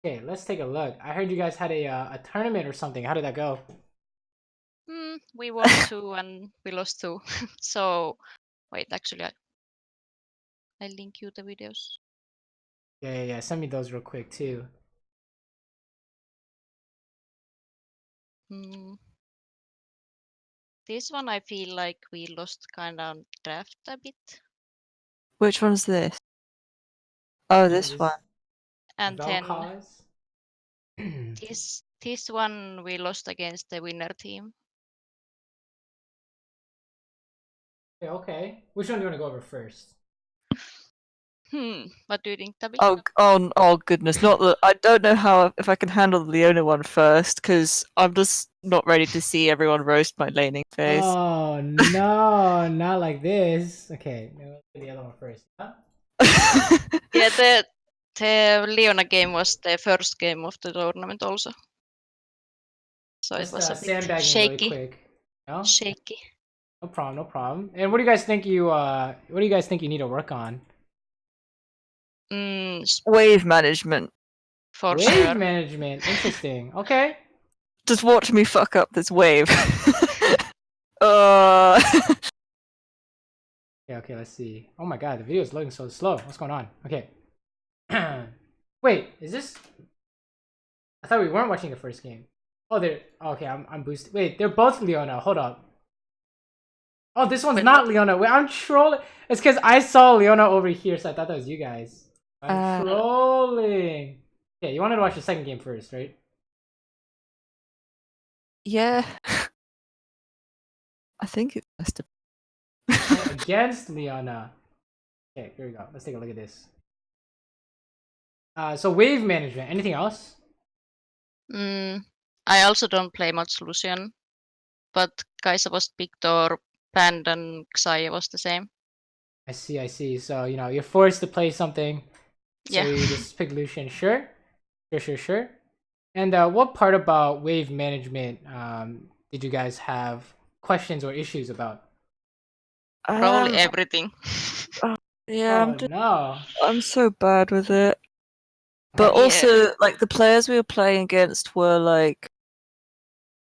Okay, let's take a look. I heard you guys had a tournament or something. How did that go? We won 2 and we lost 2. So wait, actually, I link you the videos. Yeah. Send me those real quick too. This one I feel like we lost kind of draft a bit. Which one's this? Oh, this one. And then cause. this one we lost against the winner team. Okay. Which one do you want to go over first? What do you think, Tabi? Oh goodness! Not that I don't know if I can handle the Leona one first, because I'm just not ready to see everyone roast my laning phase. Oh no, not like this. Okay, let's do the other one first. Huh? Yeah, the Leona game was the first game of the tournament also. So Just it was a bit sandbagging shaky. really quick. No? Shaky. No problem, no problem. And what do you guys think you need to work on? Wave management. For wave sure. management. Interesting. Okay. Just watch me fuck up this wave. Okay, let's see. Oh my god, the video is loading so slow. What's going on? Okay. Wait, is this? I thought we weren't watching the first game. Oh, they're okay. I'm boosted. Wait, they're both Leona. Hold up. Oh, this one's not Leona. Wait, I'm trolling. It's because I saw Leona over here, so I thought that was you guys. I'm trolling. Okay, you wanted to watch the second game first, right? Yeah. I think it must have. Against Leona. Okay, here we go. Let's take a look at this. So wave management. Anything else? I also don't play much Lucian, but Kaisa was picked or banned and Xayah was the same. I see. So, you're forced to play something. So Yeah. you just pick Lucian. Sure. And what part about wave management did you guys have questions or issues about? Probably everything. Yeah, no. I'm so bad with it. But also, like, the players we were playing against were like,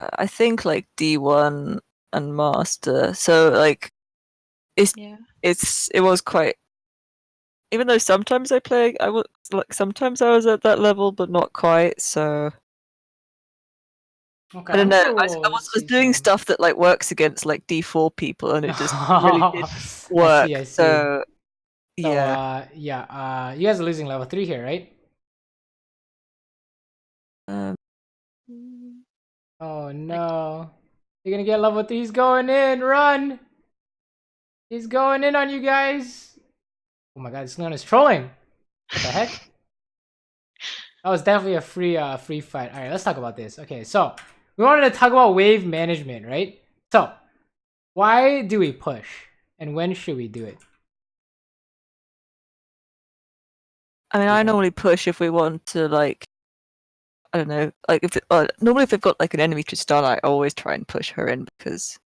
I think like D1 and Master. So like, it was quite. Even though sometimes sometimes I was at that level, but not quite. So Okay, I don't know. I was doing stuff that like works against like D4 people, and it just really didn't work. I see. So yeah. You guys are losing level 3 here, right? Oh no. You're gonna get level 3. He's going in. Run. He's going in on you guys. Oh my god, this one is trolling. What the heck? That was definitely a free fight. Alright, let's talk about this. Okay, so we wanted to talk about wave management, right? So why do we push? And when should we do it? I mean, I normally push if we want to, like, I don't know, like normally if they've got like an enemy Tristana, I always try and push her in because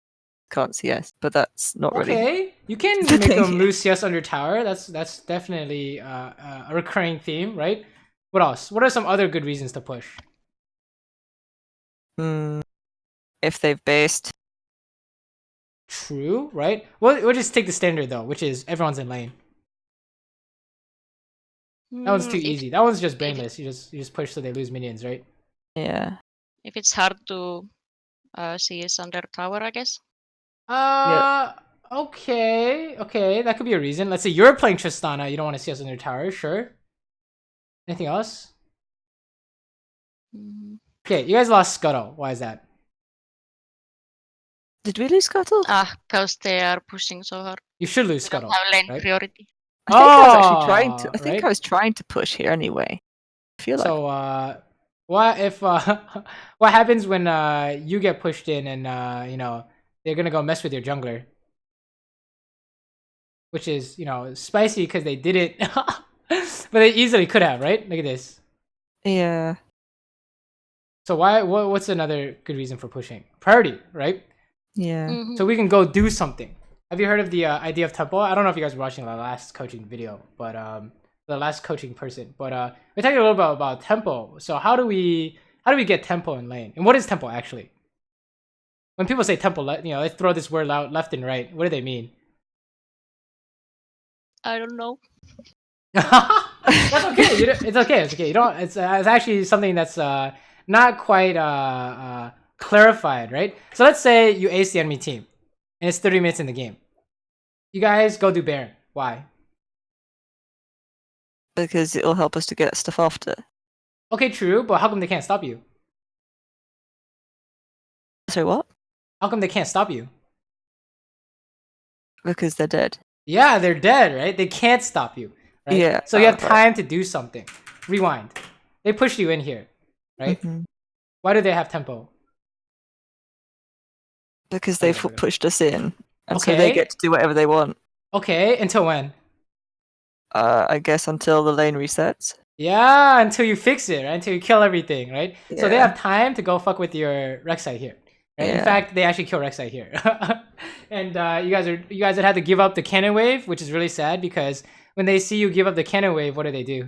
can't CS, but that's not really. Okay, you can make them lose CS under tower. That's definitely a recurring theme, right? What else? What are some other good reasons to push? If they've based. True, right? We'll just take the standard though, which is everyone's in lane. That one's too easy. That one's just brainless. You just push so they lose minions, right? Yeah. If it's hard to CS under tower, I guess. Okay, that could be a reason. Let's say you're playing Tristana, you don't want to CS under tower, sure. Anything else? Okay, you guys lost Scuttle. Why is that? Did we lose Scuttle? Because they are pushing so hard. You should lose Scuttle. Have lane priority. I think I was actually trying to. I think I was trying to push here anyway. I feel like. So, what if what happens when you get pushed in and they're gonna go mess with your jungler, which is spicy because they did it, but they easily could have, right? Look at this. Yeah. So what's another good reason for pushing? Priority, right? Yeah. So we can go do something. Have you heard of the idea of tempo? I don't know if you guys were watching the last coaching video, but the last coaching person. But we're talking a little bit about tempo. So how do we get tempo in lane? And what is tempo actually? When people say tempo, you know, they throw this word out left and right. What do they mean? I don't know. That's okay. It's okay. It's okay. You don't. It's actually something that's not quite clarified, right? So let's say you ace the enemy team, and it's 30 minutes in the game. You guys go do Baron. Why? Because it'll help us to get stuff after. Okay, true. But how come they can't stop you? So what? How come they can't stop you? Because they're dead. Yeah, they're dead, right? They can't stop you, right? Yeah. So you have time to do something. Rewind. They pushed you in here, right? Mm-hmm. Why do they have tempo? Because they Okay. pushed us in, and so Okay. they get to do whatever they want. Okay, until when? I guess until the lane resets. Yeah, until you fix it, right? Until you kill everything, right? So they Yeah. have time to go fuck with your Rek'Sai here. Right? In Yeah. fact, they actually kill Rek'Sai here. And you guys had to give up the cannon wave, which is really sad because when they see you give up the cannon wave, what do? They They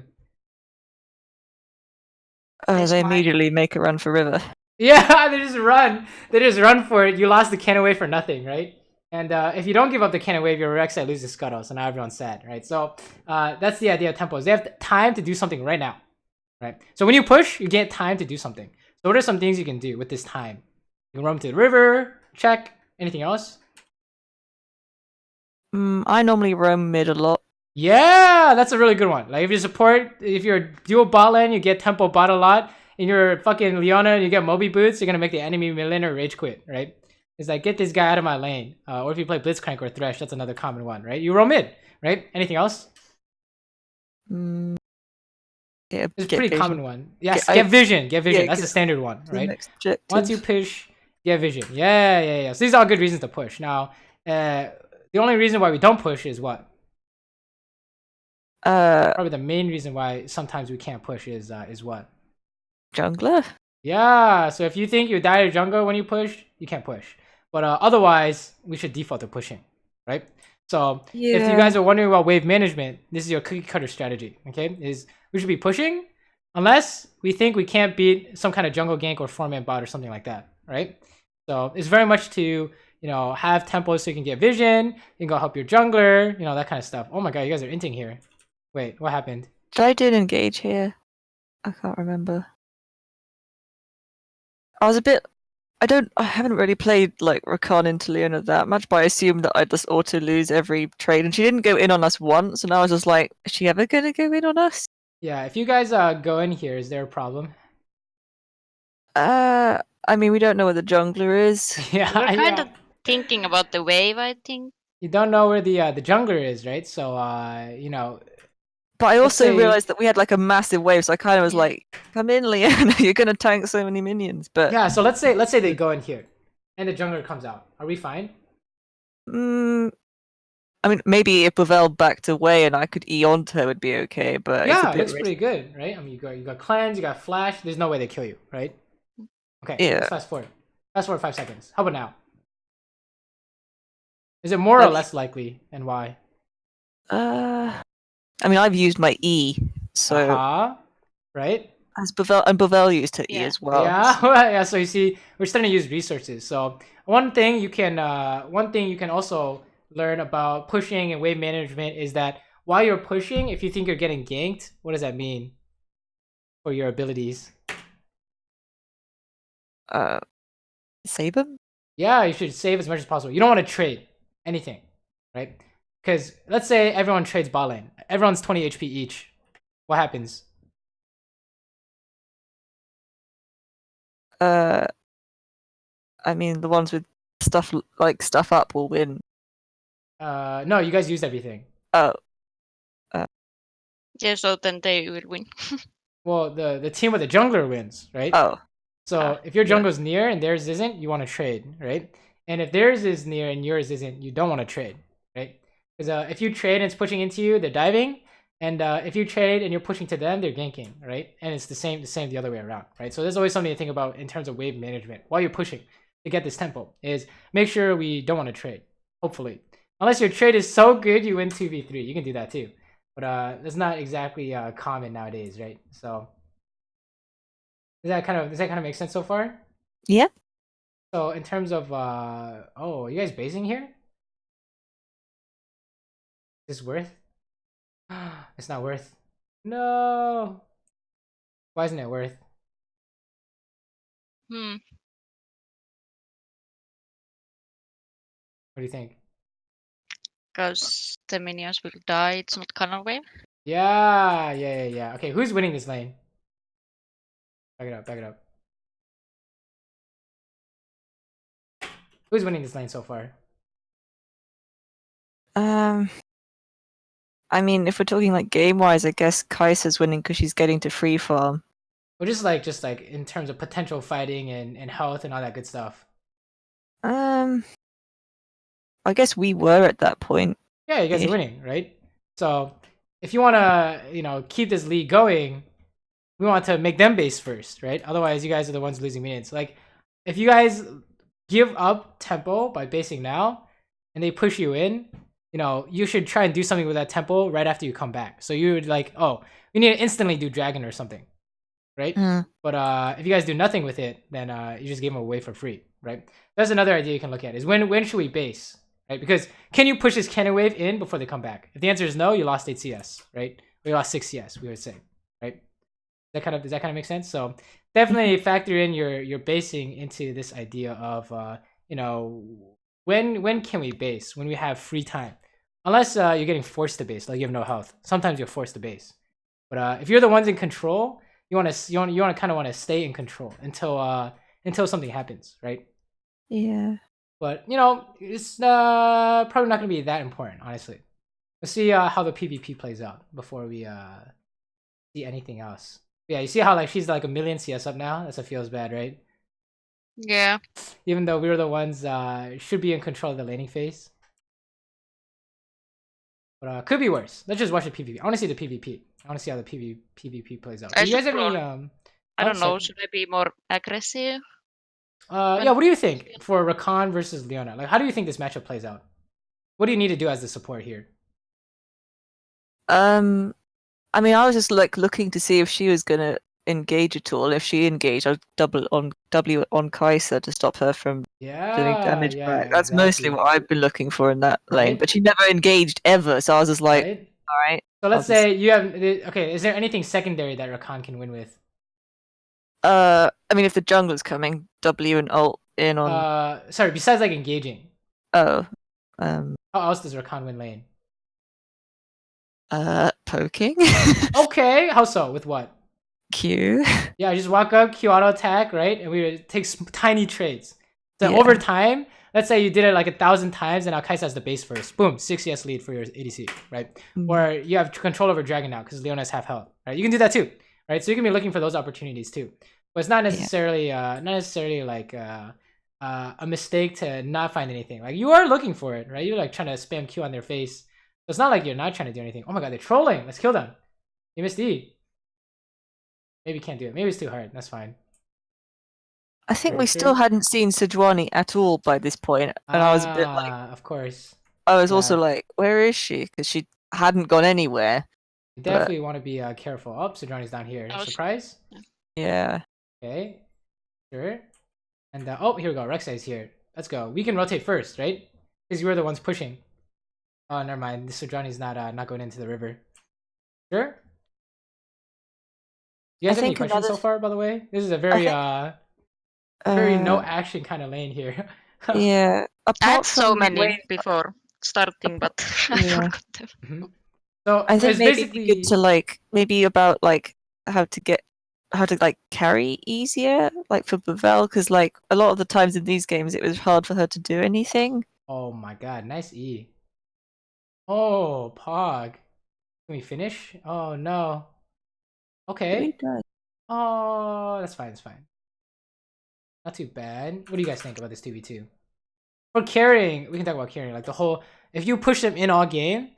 smile. immediately make a run for river. Yeah, they just run. They just run for it. You lost the cannon wave for nothing, right? And if you don't give up the cannon wave, your Rek'Sai loses Scuttle, so now everyone's sad, right? So that's the idea of tempos. They have time to do something right now, right? So when you push, you get time to do something. So what are some things you can do with this time? You can roam to the river, check. Anything else? I normally roam mid a lot. Yeah, that's a really good one. Like if you're dual bot lane, you get tempo bot a lot. In your fucking Leona, you get Moby boots, you're gonna make the enemy mid laner rage quit, right? It's like, get this guy out of my lane. Or if you play Blitzcrank or Thresh, that's another common one, right? You roam mid, right? Anything else? Yeah, It's a get pretty vision. common one. Yes, Get- get vision. Get vision. yeah, That's the standard one, The right? next objective. Once you push, get vision. Yeah. So these are all good reasons to push. Now, the only reason why we don't push is what? Probably the main reason why sometimes we can't push is what? Jungler. Yeah, so if you think you die to jungle when you push, you can't push. But otherwise, we should default to pushing, right? So if you Yeah. guys are wondering about wave management, this is your cookie cutter strategy, okay? Is we should be pushing unless we think we can't beat some kind of jungle gank or 4-man bot or something like that, right? So it's very much to, have tempo so you can get vision, you can go help your jungler, that kind of stuff. Oh my god, you guys are inting here. Wait, what happened? Did I do an engage here? I can't remember. I haven't really played like Rakan into Leona that much, but I assumed that I'd just auto lose every trade, and she didn't go in on us once, and I was just like, is she ever gonna go in on us? Yeah, if you guys go in here, is there a problem? I mean, we don't know where the jungler is. Yeah, We're kind yeah. of thinking about the wave, I think. You don't know where the jungler is, right? So But I Let's also say- realized that we had like a massive wave, so I kind of was Yeah. like, come in, Leona, you're gonna tank so many minions. But yeah. So let's say they go in here, and the jungler comes out. Are we fine? I mean, maybe if Buvelle backed away and I could E onto her would be okay, but it's Yeah, a it bit looks pretty good, right? I mean, you got cleanse, you got flash. There's no way they kill you, right? Okay. Yeah. Let's fast forward. Fast forward 5 seconds. How about now? Is it more or Like- less likely, and why? I mean, I've used my E, so Right? as Buvelle used her E Yeah. as well. Yeah, yeah. So you see, we're starting to use resources. So one thing you can also learn about pushing and wave management is that while you're pushing, if you think you're getting ganked, what does that mean for your abilities? Saber? Yeah, you should save as much as possible. You don't want to trade anything, right? Because let's say everyone trades bot lane. Everyone's 20 HP each. What happens? I mean, the ones with stuff up will win. No, you guys used everything. Oh, Yeah, so then they will win. Well, the team with the jungler wins, right? oh, So if your yeah. jungle's near and theirs isn't, you want to trade, right? And if theirs is near and yours isn't, you don't want to trade, right? Because if you trade and it's pushing into you, they're diving. And if you trade and you're pushing to them, they're ganking, right? And it's the same the other way around, right? So there's always something to think about in terms of wave management while you're pushing to get this tempo. Is make sure we don't want to trade. Hopefully, unless your trade is so good you win 2v3, you can do that too. but that's not exactly common nowadays, right? So does that kind of make sense so far? Yeah. So in terms of oh, you guys basing here? Is this worth? It's not worth. No. Why isn't it worth? Hmm. What do you think? Because the minions will die. It's not cannon wave. Yeah. Okay, who's winning this lane? Back it up. Who's winning this lane so far? I mean, if we're talking like game-wise, I guess Kai'Sa's winning because she's getting to free farm. Or just like in terms of potential fighting and health and all that good stuff. I guess we were at that point. Yeah, you guys are winning, right? So if you want to, keep this lead going, we want to make them base first, right? Otherwise, you guys are the ones losing minions. Like, if you guys give up tempo by basing now, and they push you in, you should try and do something with that tempo right after you come back. So you would like, oh, we need to instantly do dragon or something, right? But if you guys do nothing with it, then you just gave them away for free, right? That's another idea you can look at is when should we base, right? Because can you push this cannon wave in before they come back? If the answer is no, you lost 8 CS, right? We lost 6 CS, we would say, right? Does that kind of make sense? So definitely factor in your basing into this idea of when can we base? When we have free time, unless you're getting forced to base, like you have no health. Sometimes you're forced to base, but if you're the ones in control, you want to kind of want to stay in control until something happens, right? Yeah. But it's probably not going to be that important, honestly. Let's see how the PvP plays out before we see anything else. Yeah, you see how like she's like 1,000,000 CS up now? That's what feels bad, right? Yeah. Even though we were the ones should be in control of the laning phase. But could be worse. Let's just watch the PvP. I want to see the PvP. I want to see how the PvP plays out. Do you guys have any I don't know, should I be more aggressive? Yeah, what do you think for Rakan versus Leona? Like, how do you think this matchup plays out? What do you need to do as the support here? I mean, I was just like looking to see if she was gonna engage at all. If she engaged, I'd double on W on Kai'Sa to stop her from doing damage back. That's mostly what I've been looking for in that lane. But she never engaged ever, so I was just like, all right. So let's say you have okay. Is there anything secondary that Rakan can win with? I mean, if the jungler's coming, W and ult in on. Sorry. Besides like engaging. Oh. How else does Rakan win lane? Poking. Okay, how so? With what? Q. Yeah, just walk up, Q auto attack, right? And we would take tiny trades. So over time, let's say you did it like 1,000 times, and now Kai'Sa has the base first. Boom, 6 CS lead for your ADC, right? Or you have control over Dragon now because Leona has half health, right? You can do that too, right? So you can be looking for those opportunities too. But it's not necessarily like a mistake to not find anything. Like you are looking for it, right? You're like trying to spam Q on their face. So it's not like you're not trying to do anything. Oh my god, they're trolling. Let's kill them. You missed E. Maybe you can't do it. Maybe it's too hard. That's fine. I think we still hadn't seen Sejuani at all by this point, and I was a bit like, of course. I was also like, where is she? Because she hadn't gone anywhere. You definitely want to be careful. Oh, Sejuani's down here. Surprise? Yeah. Okay. Sure. And oh, here we go. Rek'Sai's here. Let's go. We can rotate first, right? Because you were the ones pushing. Oh, never mind. This Sejuani's not going into the river. Sure. You guys have any questions so far, by the way? This is a very very no action kind of lane here. Yeah. I had so many before starting, but I forgot them. So I think maybe it'd be good to like maybe about like how to like carry easier, like for Buvelle, because like a lot of the times in these games it was hard for her to do anything. Oh my god, nice E. Oh, Pog. Can we finish? Oh no. Okay. Oh, that's fine. That's fine. Not too bad. What do you guys think about this 2v2? For carrying, we can talk about carrying. Like the whole, if you push them in all game, and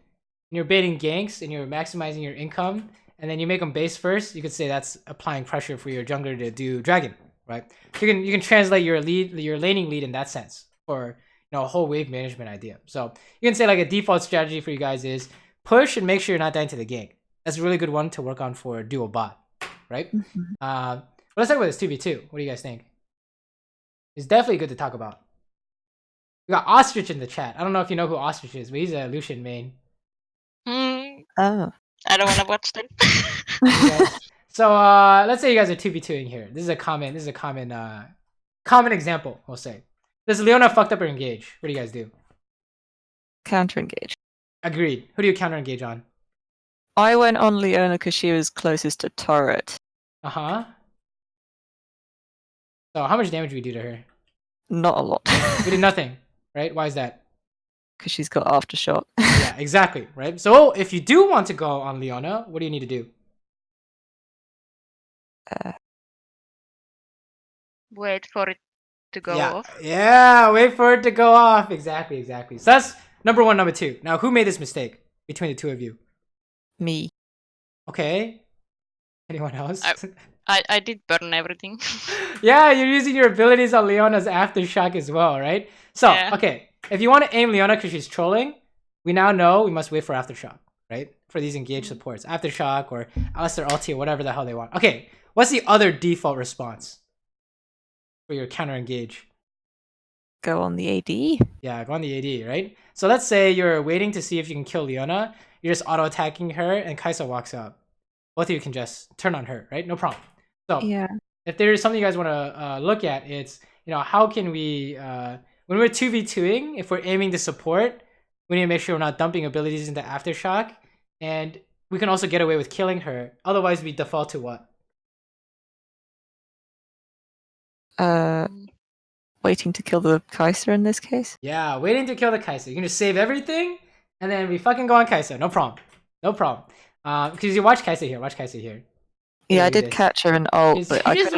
you're baiting ganks and you're maximizing your income, and then you make them base first, you could say that's applying pressure for your jungler to do dragon, right? You can translate your laning lead in that sense for a whole wave management idea. So you can say like a default strategy for you guys is push and make sure you're not dying to the gank. That's a really good one to work on for duo bot, right? But let's talk about this 2v2. What do you guys think? It's definitely good to talk about. We got Ostrich in the chat. I don't know if you know who Ostrich is, but he's a Lucian main. Oh. I don't want to watch them. So let's say you guys are 2v2ing here. This is a common example, we'll say. Does Leona fucked up her engage? What do you guys do? Counter engage. Agreed. Who do you counter engage on? I went on Leona because she was closest to turret. Uh-huh. So how much damage did we do to her? Not a lot. We did nothing, right? Why is that? Because she's got aftershock. Yeah, exactly, right? So if you do want to go on Leona, what do you need to do? Wait for it to go off. Yeah, wait for it to go off. Exactly. So that's number one, number two. Now, who made this mistake between the two of you? Me. Okay. Anyone else? I did burn everything. Yeah, you're using your abilities on Leona's aftershock as well, right? So, okay. If you want to aim Leona because she's trolling, we now know we must wait for aftershock, right? For these engaged supports. Aftershock or Alistair ulti or whatever the hell they want. Okay, what's the other default response for your counter engage? Go on the AD. Yeah, go on the AD, right? So let's say you're waiting to see if you can kill Leona. You're just auto-attacking her and Kai'Sa walks up. Both of you can just turn on her, right? No problem. So Yeah. if there is something you guys want to look at, it's, how can we, when we're 2v2ing, if we're aiming to support, we need to make sure we're not dumping abilities into aftershock. And we can also get away with killing her. Otherwise, we default to what? Waiting to kill the Kai'Sa in this case. Yeah, waiting to kill the Kai'Sa. You can just save everything, and then we fucking go on Kai'Sa. No problem. Because you watch Kai'Sa here. Yeah, I did catch her and ult, but I could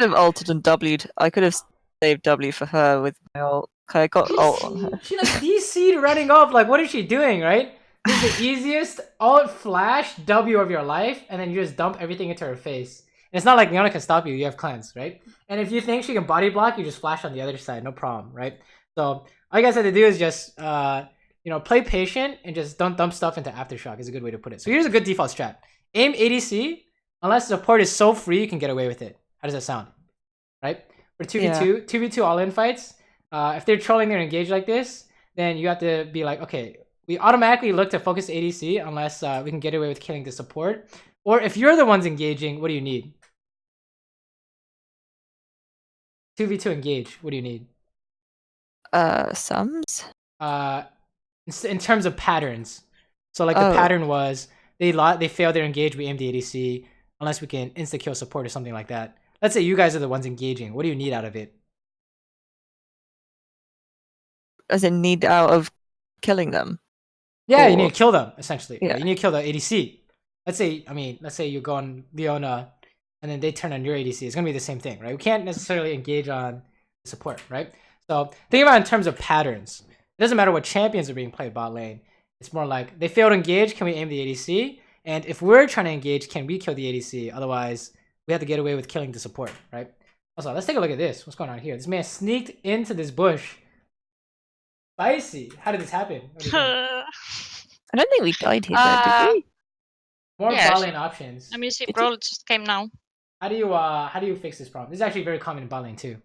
have ulted and W'd. I could have saved W for her with my ult. I got ult on her. She like DC'd running up. Like, what is she doing, right? This is the easiest ult flash W of your life, and then you just dump everything into her face. And it's not like Leona can stop you. You have cleanse, right? And if you think she can body block, you just flash on the other side. No problem, right? So all you guys have to do is just play patient and just don't dump stuff into aftershock is a good way to put it. So here's a good default strat. Aim ADC, unless the support is so free you can get away with it. How does that sound? Right? For 2v2 all-in fights, if they're trolling their engage like this, then you have to be like, okay, we automatically look to focus ADC unless we can get away with killing the support. Or if you're the ones engaging, what do you need? 2v2 engage, what do you need? Sums? In terms of patterns. So like the pattern was they failed their engage, we aim the ADC, unless we can insta-kill support or something like that. Let's say you guys are the ones engaging. What do you need out of it? As in need out of killing them? Yeah, you need to kill them, essentially. Yeah. Right? You need to kill the ADC. Let's say you go on Leona and then they turn on your ADC. It's gonna be the same thing, right? We can't necessarily engage on support, right? So think about it in terms of patterns. It doesn't matter what champions are being played bot lane. It's more like they failed to engage, can we aim the ADC? And if we're trying to engage, can we kill the ADC? Otherwise, we have to get away with killing the support, right? Also, let's take a look at this. What's going on here? This man sneaked into this bush. Spicy. How did this happen? I don't think we died here, though, did we? More bot lane options. I mean, see, bro, just came now. How do you fix this problem? This is actually very common in bot lane too.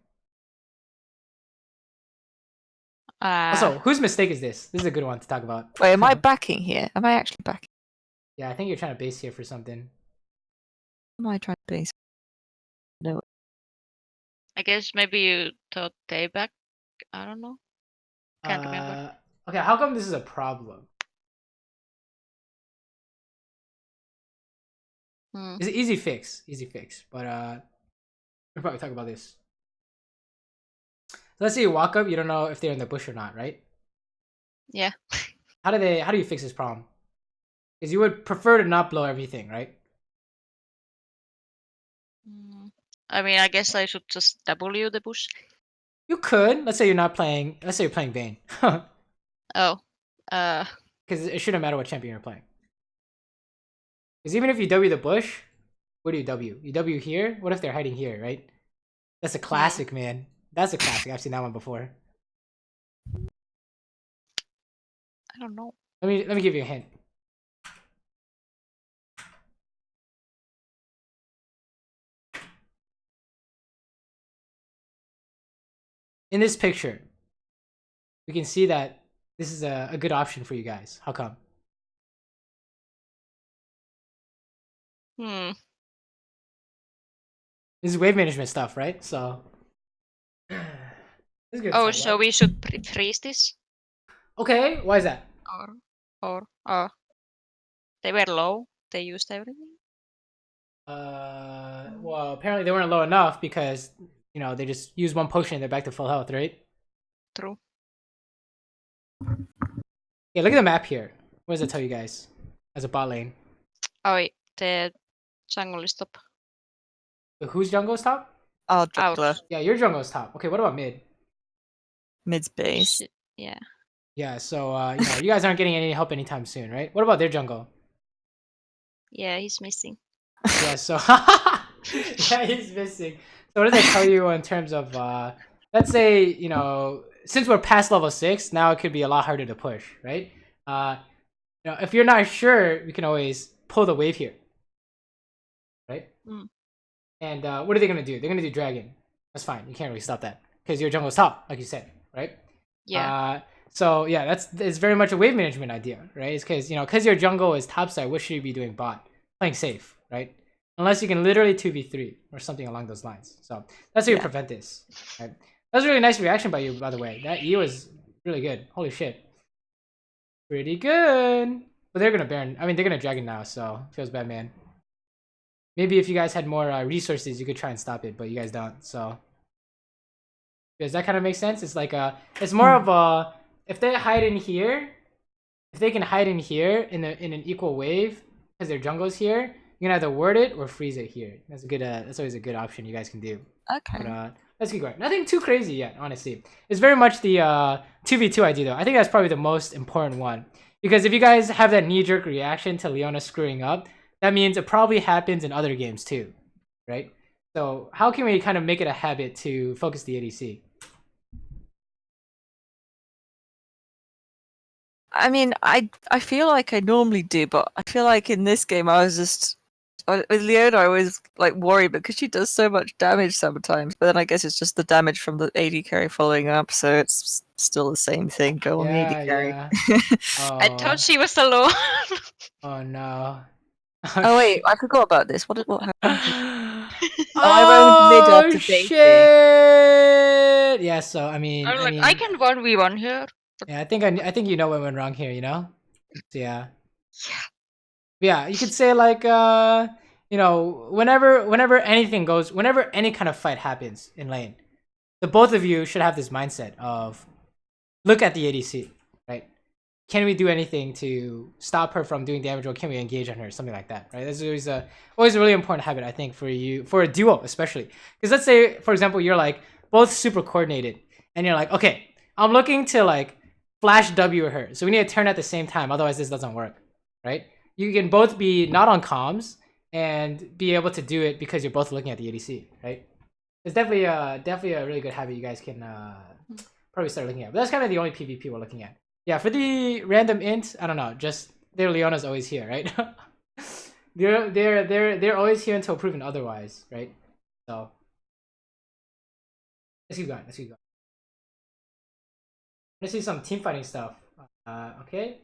Also, whose mistake is this? This is a good one to talk about. Wait, am I backing here? Am I actually backing? Yeah, I think you're trying to base here for something. Am I trying to base? No. I guess maybe you thought they back. I don't know. Can't remember. Okay, how come this is a problem? It's an easy fix, but we'll probably talk about this. So let's say you walk up, you don't know if they're in the bush or not, right? Yeah. How do you fix this problem? Because you would prefer to not blow everything, right? I mean, I guess I should just W the bush. You could. Let's say you're playing Vayne. Oh. Because it shouldn't matter what champion you're playing. Because even if you W the bush, where do you W? You W here? What if they're hiding here, right? That's a classic, man. That's a classic. I've seen that one before. I don't know. Let me give you a hint. In this picture, we can see that this is a good option for you guys. How come? Hmm. This is wave management stuff, right? So this is good. Oh, stuff, so right? we should freeze this? Okay, why is that? Or they were low. They used everything. Well, apparently they weren't low enough because you know they just used one potion and they're back to full health, right? True. Yeah, look at the map here. What does it tell you guys as a bot lane? Oh, wait, the jungle is top. Whose jungle is top? Our jungler. Ours. Yeah, your jungle is top. Okay, what about mid? Mid's base. Yeah. Yeah, so you know, you guys aren't getting any help anytime soon, right? What about their jungle? Yeah, he's missing. Yeah, so yeah, he's missing. So what does that tell you in terms of let's say, you know, since we're past level 6, now it could be a lot harder to push, right? You know, if you're not sure, we can always pull the wave here. Right? Mm. And what are they gonna do? They're gonna do dragon. That's fine. You can't really stop that. Because your jungle's top, like you said, right? Yeah. So yeah, it's very much a wave management idea, right? It's because, you know, because your jungle is topside, what should you be doing bot? Playing safe, right? Unless you can literally 2v3 or something along those lines. So that's how you prevent this. Right? That was a really nice reaction by you, by the way. That E was really good. Holy shit. Pretty good. But they're gonna Baron. I mean, they're gonna Dragon now, so feels bad, man. Maybe if you guys had more resources, you could try and stop it, but you guys don't. So does that kind of make sense? It's like it's more of a, if they hide in here, if they can hide in here in an equal wave because their jungle's here, you can either ward it or freeze it here. That's a good. That's always a good option you guys can do. Okay. But let's keep going. Nothing too crazy yet, honestly. It's very much the 2v2 idea though. I think that's probably the most important one because if you guys have that knee-jerk reaction to Leona screwing up, that means it probably happens in other games too, right? So how can we kind of make it a habit to focus the ADC? I mean, I feel like I normally do, but I feel like in this game I was just with Leona. I always like worry because she does so much damage sometimes. But then I guess it's just the damage from the AD carry following up, so it's still the same thing. Go on the AD carry. Yeah. I thought she was alone. Oh no. Oh wait, I forgot about this. What happened? I won't mid after dating. shit. Yeah. So I mean, I'm like, I can 1v1 here. Yeah, I think you know what went wrong here. You know. So, yeah. Yeah, you could say like you know, whenever anything goes, whenever any kind of fight happens in lane, the both of you should have this mindset of look at the ADC, right? Can we do anything to stop her from doing damage, or can we engage on her, something like that, right? That's always a really important habit, I think, for you, for a duo especially. Because let's say, for example, you're like both super coordinated, and you're like, okay, I'm looking to like flash W her, so we need to turn at the same time, otherwise this doesn't work, right? You can both be not on comms and be able to do it because you're both looking at the ADC, right? It's definitely a really good habit you guys can probably start looking at. But that's kind of the only PvP we're looking at. Yeah, for the random int, I don't know, just their Leona's always here, right? they're always here until proven otherwise, right? So let's keep going. Let's see some team fighting stuff. Okay.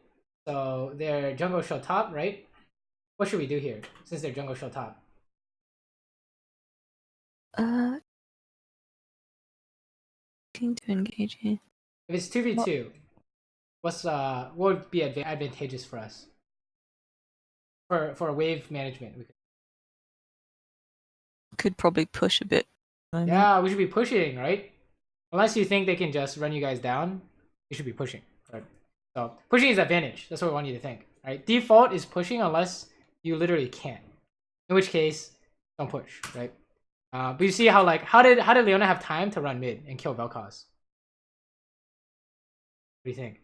So their jungle show top, right? What should we do here since their jungle show top? Looking to engage here. If it's 2v2, what would be advantageous for us? For wave management, we could probably push a bit. Yeah, we should be pushing, right? Unless you think they can just run you guys down, you should be pushing, right? So pushing is advantage. That's what we want you to think, right? Default is pushing unless you literally can. In which case, don't push, right? But you see how like how did Leona have time to run mid and kill Vel'Koz? What do you think?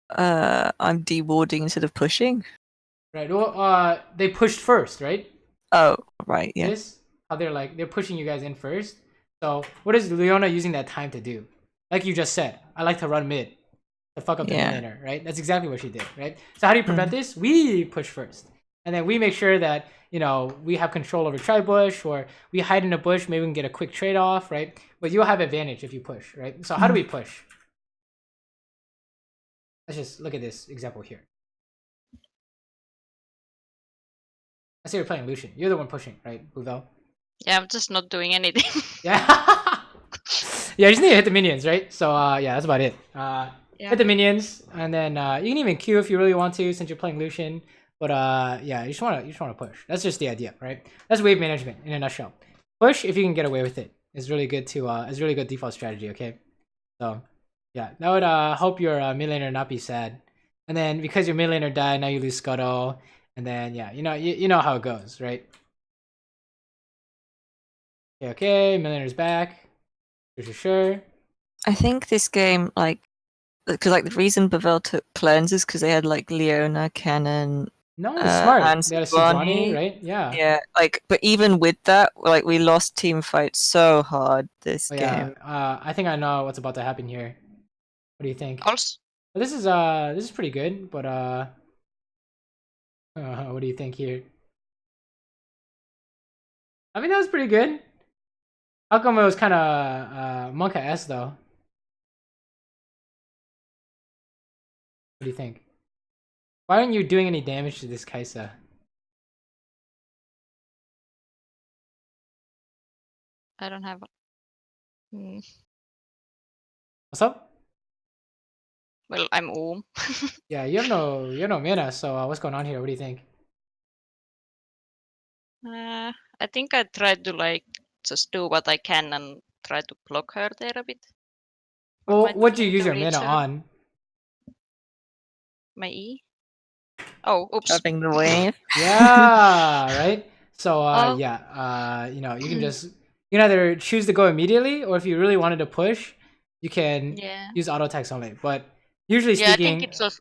I'm dewarding instead of pushing. Right. Well, they pushed first, right? Oh, right. Yeah. This how they're pushing you guys in first. So what is Leona using that time to do? Like you just said, I like to run mid. to fuck up the Yeah. mid laner, right? That's exactly what she did, right? So how do you prevent this? We push first. And then we make sure that, you know, we have control over tri-bush, or we hide in a bush, maybe we can get a quick trade-off, right? But you'll have advantage if you push, right? So how do we push? Let's just look at this example here. I say you're playing Lucian. You're the one pushing, right, Buvelle? Yeah, I'm just not doing anything. Yeah. Yeah, you just need to hit the minions, right? So yeah, that's about it. Yeah. Hit the minions, and then you can even Q if you really want to, since you're playing Lucian. But yeah, you just wanna push. That's just the idea, right? That's wave management in a nutshell. Push if you can get away with it. It's really good to it's really good default strategy. Okay, so yeah, that would help your mid laner not be sad. And then because your mid laner died, now you lose Scuttle, and then yeah, you know how it goes, right? Okay, mid laner's back. Sure. I think this game, like, because like the reason Buvelle took Qwelz is because they had like Leona, Cannon, No, it's smart. and They had a Sejuani, Sejuani, right? Yeah. Yeah, like, but even with that, like, we lost team fights so hard this Oh, yeah. game. I think I know what's about to happen here. What do you think? Also, Well, this is pretty good, but what do you think here? I mean, that was pretty good. How come it was kind of Monka-esque though? What do you think? Why aren't you doing any damage to this Kaisa? I don't have. What's up? Well, I'm Yeah, you have no mana. So what's going on here? What do you think? I think I tried to like just do what I can and try to block her there a bit. Or Well, might what do you need use to your reach mana her. on? My E. Oh, oops. Having the wave. Yeah, right. So Oh. yeah, you know, you can just you can either choose to go immediately, or if you really wanted to push, you can Yeah. use auto attacks only. But usually Yeah, I speaking, think it's also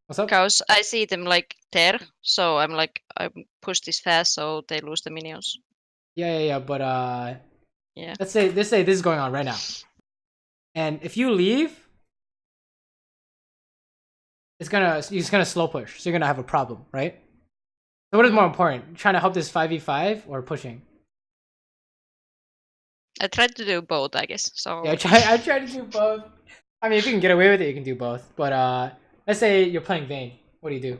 what's up? because I see them like there, so I'm like I push this fast so they lose the minions. Yeah. But Yeah. let's say this is going on right now, and if you leave, it's gonna slow push, so you're gonna have a problem, right? So what is more important, trying to help this 5v5 or pushing? I tried to do both, I guess. So Yeah, I try to do both. I mean, if you can get away with it, you can do both. But let's say you're playing Vayne. What do you do?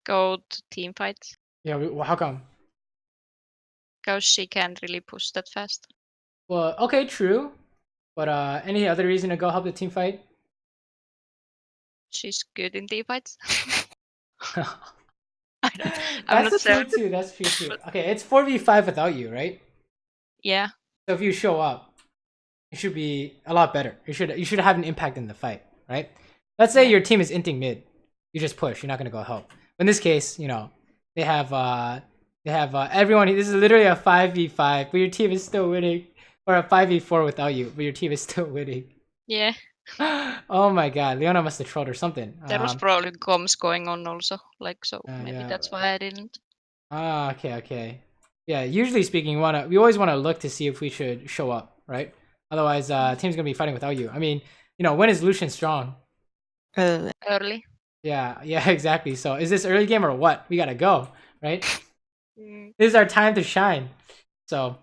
go to team fights Yeah, well, how come? because she can't really push that fast. Well, okay, true. But any other reason to go help the team fight? She's good in team fights. I'm That's not true sure. too. That's true too. Okay, it's 4v5 without you, right? Yeah. So if you show up, it should be a lot better. You should have an impact in the fight, right? Let's say your team is inting mid. You just push. You're not gonna go help. But in this case, you know, they have everyone. This is literally a 5v5, but your team is still winning, or a 5v4 without you, but your team is still winning. Yeah. Oh my god, Leona must have trolled or something. There was probably comms going on also, like so. Maybe yeah. that's why I didn't. Ah, okay. Yeah, usually speaking, we always want to look to see if we should show up, right? Otherwise, team's gonna be fighting without you. I mean, you know, when is Lucian strong? Early. Yeah, exactly. So is this early game or what? We gotta go, right? This is our time to shine. So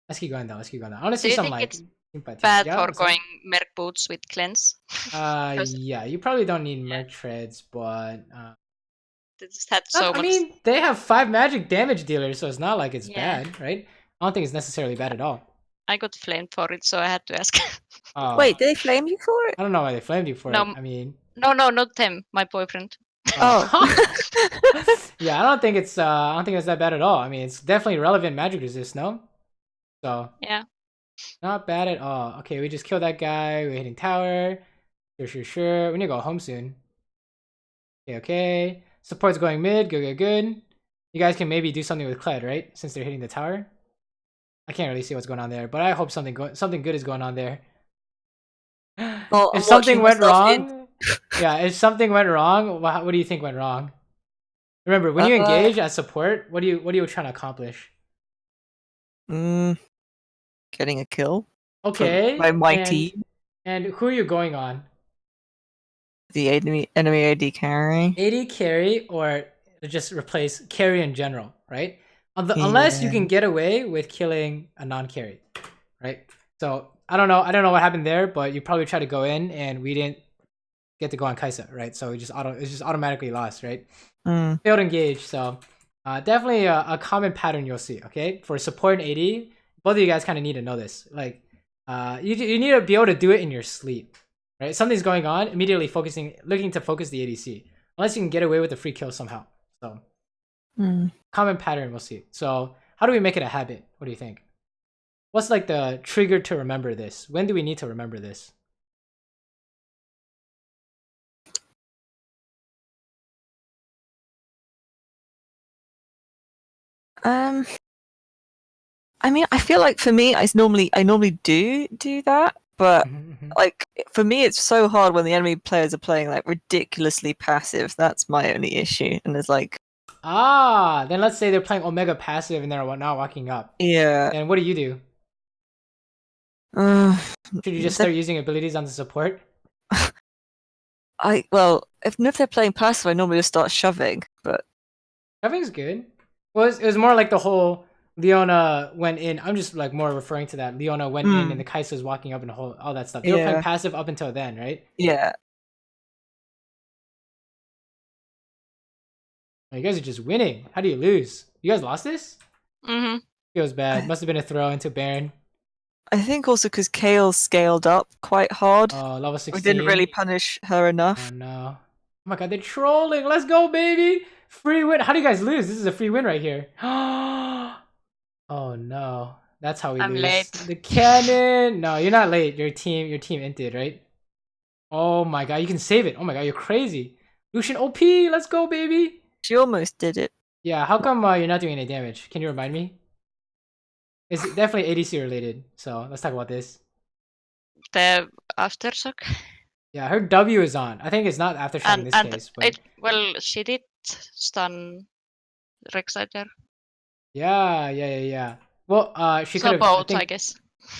let's keep going though. I want to see some like bad yeah, for going Merc boots with cleanse. Yeah, you probably don't need Merc treads, but they just had so much. I mean, they have 5 magic damage dealers, so it's not like it's bad, right? I don't think it's necessarily bad at all. I got flamed for it, so I had to ask. Wait, did they flame you for it? I don't know why they flamed you for it. I mean, no, not them. My boyfriend. Oh. Yeah, I don't think it's that bad at all. I mean, it's definitely relevant magic resist, no? So yeah, not bad at all. Okay, we just killed that guy. We're hitting tower. Sure. We need to go home soon. Okay. Support's going mid. Good. You guys can maybe do something with Kled, right? Since they're hitting the tower. I can't really see what's going on there, but I hope something good is going on there. Well, if something went wrong, yeah, if something went wrong, what do you think went wrong? Remember, when you engage as support, what are you trying to accomplish? Getting a kill. Okay. my and, team. And who are you going on? The enemy AD carry. AD carry, or just replace carry in general, right? Unless you Yeah. can get away with killing a non-carry, right? So I don't know what happened there, but you probably tried to go in and we didn't get to go on Kaisa, right? So it's just automatically lost, right? Mm. Failed engage. So definitely a common pattern you'll see. Okay, for support and AD, both of you guys kind of need to know this. Like, you need to be able to do it in your sleep, right? Something's going on, immediately looking to focus the ADC, unless you can get away with a free kill somehow. So common pattern we'll see. So how do we make it a habit? What do you think? What's like the trigger to remember this? When do we need to remember this? I mean, I feel like for me, I normally do that, but like for me, it's so hard when the enemy players are playing like ridiculously passive. That's my only issue, and it's like, then let's say they're playing Omega passive and they're not walking up. yeah. Then what do you do? Should you just start using abilities on the support? If they're playing passive, I normally just start shoving, but Shoving's good. Well, it was more like the whole Leona went in. I'm just like more referring to that. Leona went in and the Kai'Sa's walking up and all that stuff. They were playing passive up until then, right? Yeah. Oh, you guys are just winning. How do you lose? You guys lost this? Feels bad. Must have been a throw into Baron. I think also because Kale scaled up quite hard. Oh, level 16. We didn't really punish her enough. Oh no. Oh my god, they're trolling. Let's go, baby. Free win. How do you guys lose? This is a free win right here. Oh no. That's how we lose. I'm late. The cannon. No, you're not late. Your team inted, right? Oh my god, you can save it. Oh my god, you're crazy. Lucian OP. Let's go, baby. She almost did it. Yeah, how come you're not doing any damage? Can you remind me? It's definitely ADC related. So let's talk about this. The aftershock. Yeah, her W is on. I think it's not aftershock in this case. But... well, she did stun Rek'Sai. Yeah. Well, she could have. Both, I guess.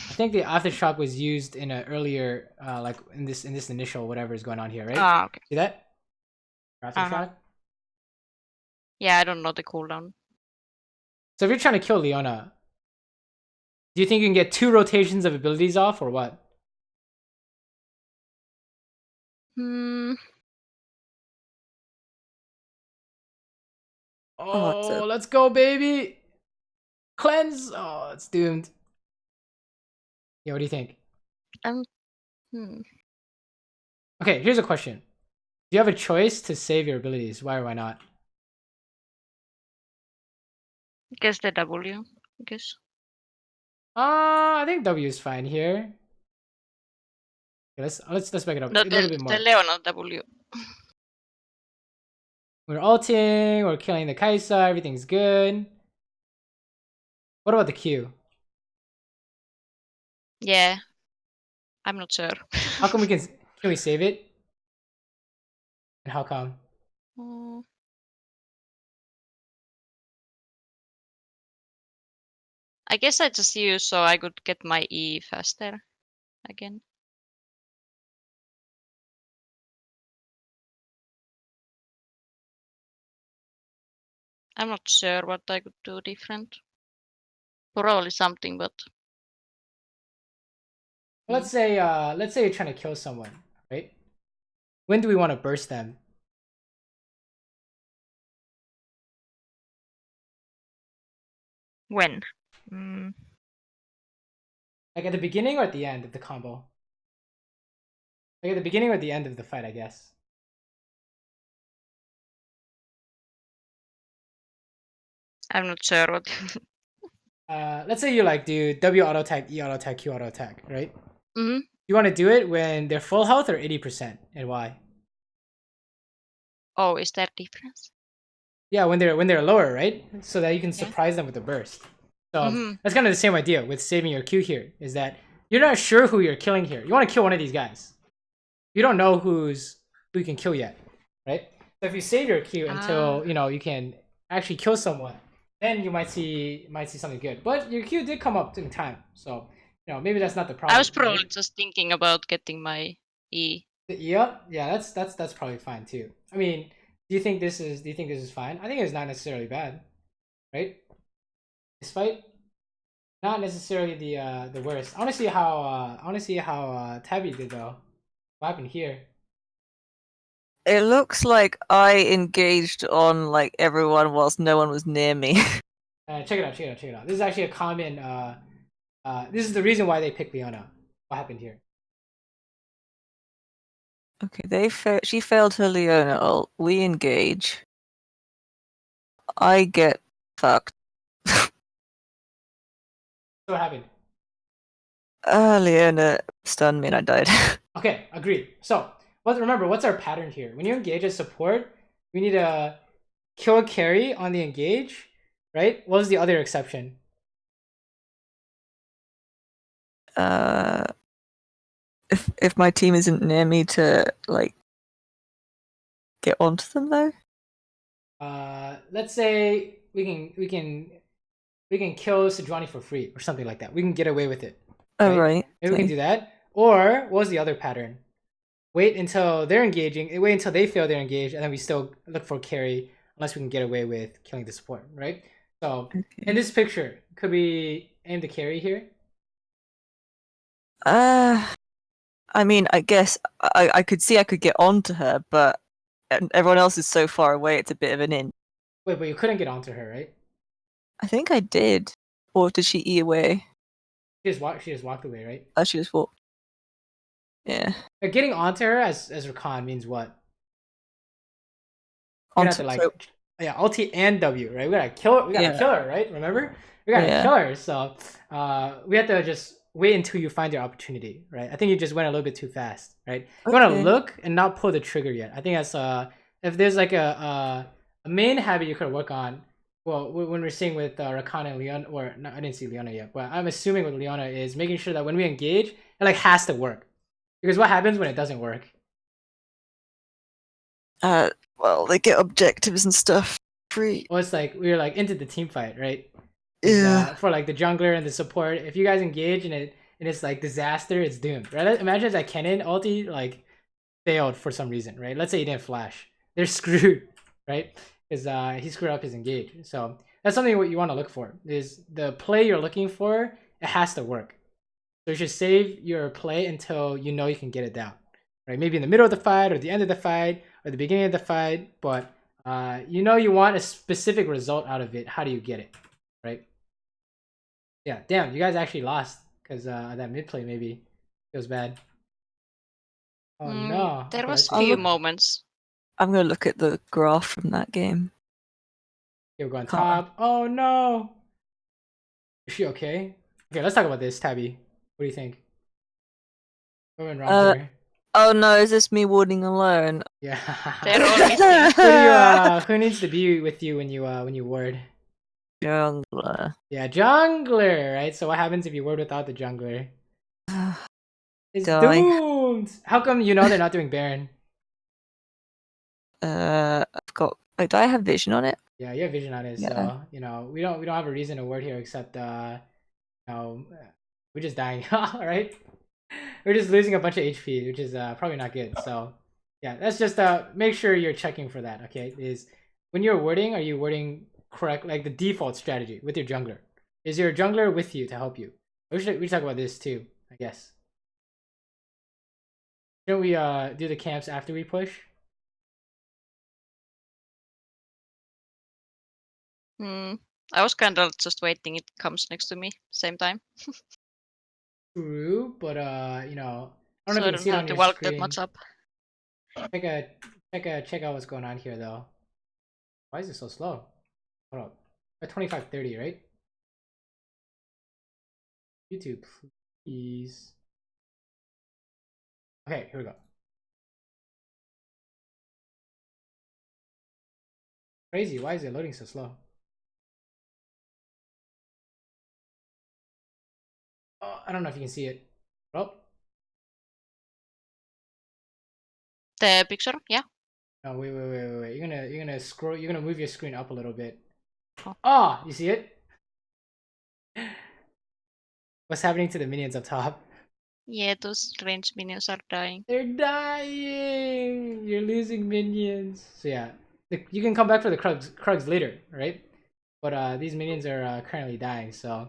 I think the aftershock was used in an earlier, like in this initial whatever is going on here, right? Ah, okay. See that? Aftershock. Yeah, I don't know the cooldown. So if you're trying to kill Leona, do you think you can get 2 rotations of abilities off, or what? Oh, let's go, baby! Cleanse! Oh, it's doomed. Yeah, what do you think? Okay, here's a question. Do you have a choice to save your abilities? Why or why not? I guess the W. I guess. I think W is fine here. Okay, let's back it up a little bit more. The Leona W. We're ulting, we're killing the Kai'Sa, everything's good. What about the Q? Yeah. I'm not sure. How come can we save it? And how come? I guess I just use so I could get my E faster again. I'm not sure what I could do different. Probably something, but Let's say you're trying to kill someone, right? When do we want to burst them? when? Like at the beginning or at the end of the combo? Like at the beginning or at the end of the fight, I guess. I'm not sure what. Let's say you like do W auto attack, E auto attack, Q auto attack, right? You want to do it when they're full health or 80%, and why? Oh, is there difference? Yeah, when they're lower, right? So that you can surprise them with a burst. So that's kind of the same idea with saving your Q here, is that you're not sure who you're killing here. You want to kill one of these guys. You don't know who you can kill yet, right? So if you save your Q until you can actually kill someone, then you might see something good. But your Q did come up in time, so you know, maybe that's not the problem. I was probably right? just thinking about getting my E. Yep. Yeah, that's probably fine too. I mean, do you think this is fine? I think it's not necessarily bad, right? This fight, not necessarily the worst. I want to see how Tabby did though. What happened here? It looks like I engaged on like everyone whilst no one was near me. Check it out. Check it out. Check it out. This is actually a common. This is the reason why they picked Leona. What happened here? Okay, she failed her Leona ult. We engage. I get fucked. So what happened? Leona stunned me and I died. Okay, agreed. So, remember, what's our pattern here? When you engage as support, we need to kill a carry on the engage, right? What was the other exception? If my team isn't near me to like get onto them though. Let's say we can kill Sejuani for free or something like that. We can get away with it. Oh right. Maybe we can do that. Or what was the other pattern? Wait until they're engaging. Wait until they fail their engage, and then we still look for carry unless we can get away with killing the support, right? So in this picture, could we aim the carry here? I mean, I guess I could see I could get onto her, but everyone else is so far away. It's a bit of an in. Wait, but you couldn't get onto her, right? I think I did, or did she E away? She just walked away, right? Oh, she just walked. Yeah. Like, getting onto her as Rakan means what? You're gonna have to like, yeah, ulti and W, right? We gotta kill her. We gotta kill her, right? Remember, we gotta kill her. So, we have to just wait until you find your opportunity, right? I think you just went a little bit too fast, right? You want to look and not pull the trigger yet. I think that's if there's like a main habit you could work on. Well, when we're seeing with Rakan and Leon, or no, I didn't see Leona yet, but I'm assuming with Leona is making sure that when we engage, it like has to work. Because what happens when it doesn't work? Well, they get objectives and stuff free. Well, it's like we're like into the team fight, right? Yeah. For like the jungler and the support, if you guys engage and it's like disaster, it's doomed, right? Imagine that Kennen ulti like failed for some reason, right? Let's say he didn't flash, they're screwed, right? Because he screwed up his engage. So that's something what you want to look for is the play you're looking for. It has to work. So you should save your play until you know you can get it down, right? Maybe in the middle of the fight or the end of the fight or the beginning of the fight, but you know you want a specific result out of it. How do you get it, right? Yeah, damn, you guys actually lost because that mid play maybe feels bad. Oh no, There okay, was a few moments. I'm gonna look at the graph from that game. You're going top. Oh no, is she okay? Okay, let's talk about this, Tabby. What do you think? What went wrong here? Oh no, is this me warding alone? Yeah. They're all missing. Who needs to be with you when you ward? Jungler. Yeah, jungler, right? So what happens if you ward without the jungler? It's Dying. doomed. How come you know they're not doing Baron? I've got. Wait, do I have vision on it? Yeah, you have vision on it, so you know we don't have a reason to ward here except you know, we're just dying, right? We're just losing a bunch of HP, which is probably not good. So yeah, that's just make sure you're checking for that. Okay, is when you're warding, are you warding correct, like the default strategy with your jungler? Is your jungler with you to help you? We should talk about this too, I guess. Shouldn't we do the camps after we push? I was kind of just waiting it comes next to me same time. True, but you know, I don't know So if you can see it on to your walk screen. that much up. Check out what's going on here though. Why is it so slow? Hold up. At 25:30, right? YouTube, please. Okay, here we go. Crazy, why is it loading so slow? Oh, I don't know if you can see it. Oh. The picture, yeah. No, wait. You're gonna scroll. You're gonna move your screen up a little bit. Oh, you see it? What's happening to the minions up top? Yeah, those range minions are dying. They're dying. You're losing minions. So yeah, you can come back for the Krugs later, right? But these minions are currently dying. So,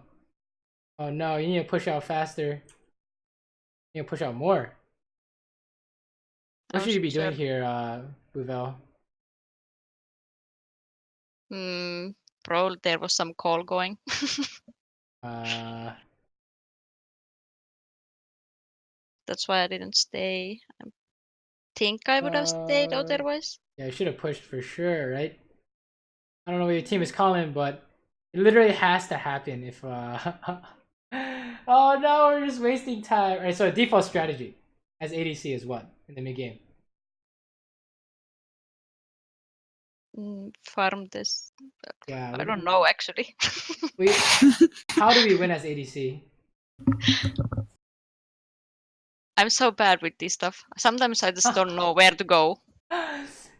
oh no, you need to push out faster. You need to push out more. What should you be doing here, Buvelle? Probably there was some call going. That's why I didn't stay. I think I would have stayed otherwise. Yeah, you should have pushed for sure, right? I don't know what your team is calling, but it literally has to happen if oh no, we're just wasting time. Alright, so default strategy as ADC is what in the mid game? Farm this. Yeah, I don't know actually. how do we win as ADC? I'm so bad with this stuff. Sometimes I just don't know where to go.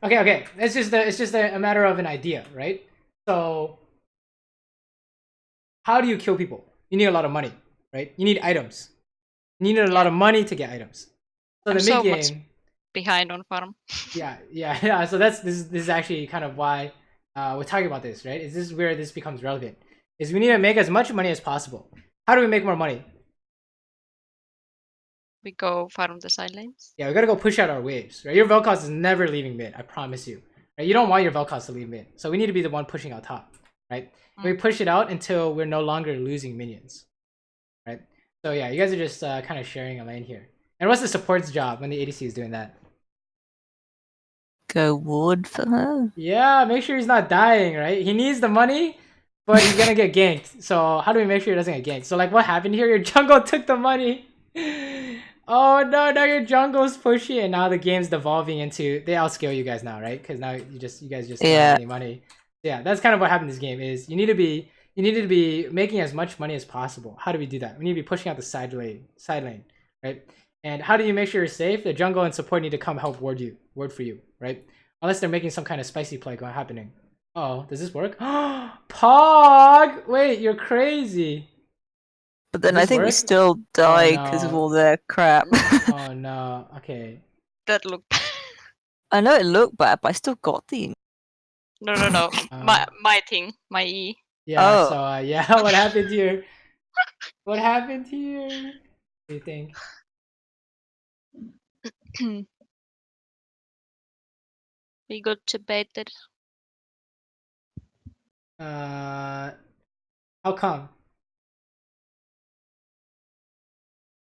Okay. It's just a matter of an idea, right? So how do you kill people? You need a lot of money, right? You need items. You need a lot of money to get items. So I'm the so mid much game behind on farm. Yeah. So this is actually kind of why we're talking about this, right? Is this where this becomes relevant? Is we need to make as much money as possible. How do we make more money? We go farm the side lanes. Yeah, we gotta go push out our waves, right? Your Vel'Koz is never leaving mid, I promise you. Right? You don't want your Vel'Koz to leave mid, so we need to be the one pushing out top, right? We push it out until we're no longer losing minions, right? So yeah, you guys are just kind of sharing a lane here. And what's the support's job when the ADC is doing that? Go ward for her. Yeah, make sure he's not dying, right? He needs the money, but he's gonna get ganked. So how do we make sure he doesn't get ganked? So like what happened here? Your jungle took the money. Oh no, now your jungle's pushy and now the game's devolving into they outscale you guys now, right? Because now you guys just don't have any money. Yeah, that's kind of what happened in this game is you need to be making as much money as possible. How do we do that? We need to be pushing out the side lane, right? And how do you make sure you're safe? The jungle and support need to come help ward for you, right? Unless they're making some kind of spicy play happening. Oh, does this work? Pog! Wait, you're crazy. But then I think we still die because of all their crap. Oh no, okay. That looked I know it looked bad, but I still got the... No. My thing, my E. Yeah, so yeah, what happened here? What happened here? What do you think? We got debated. How come?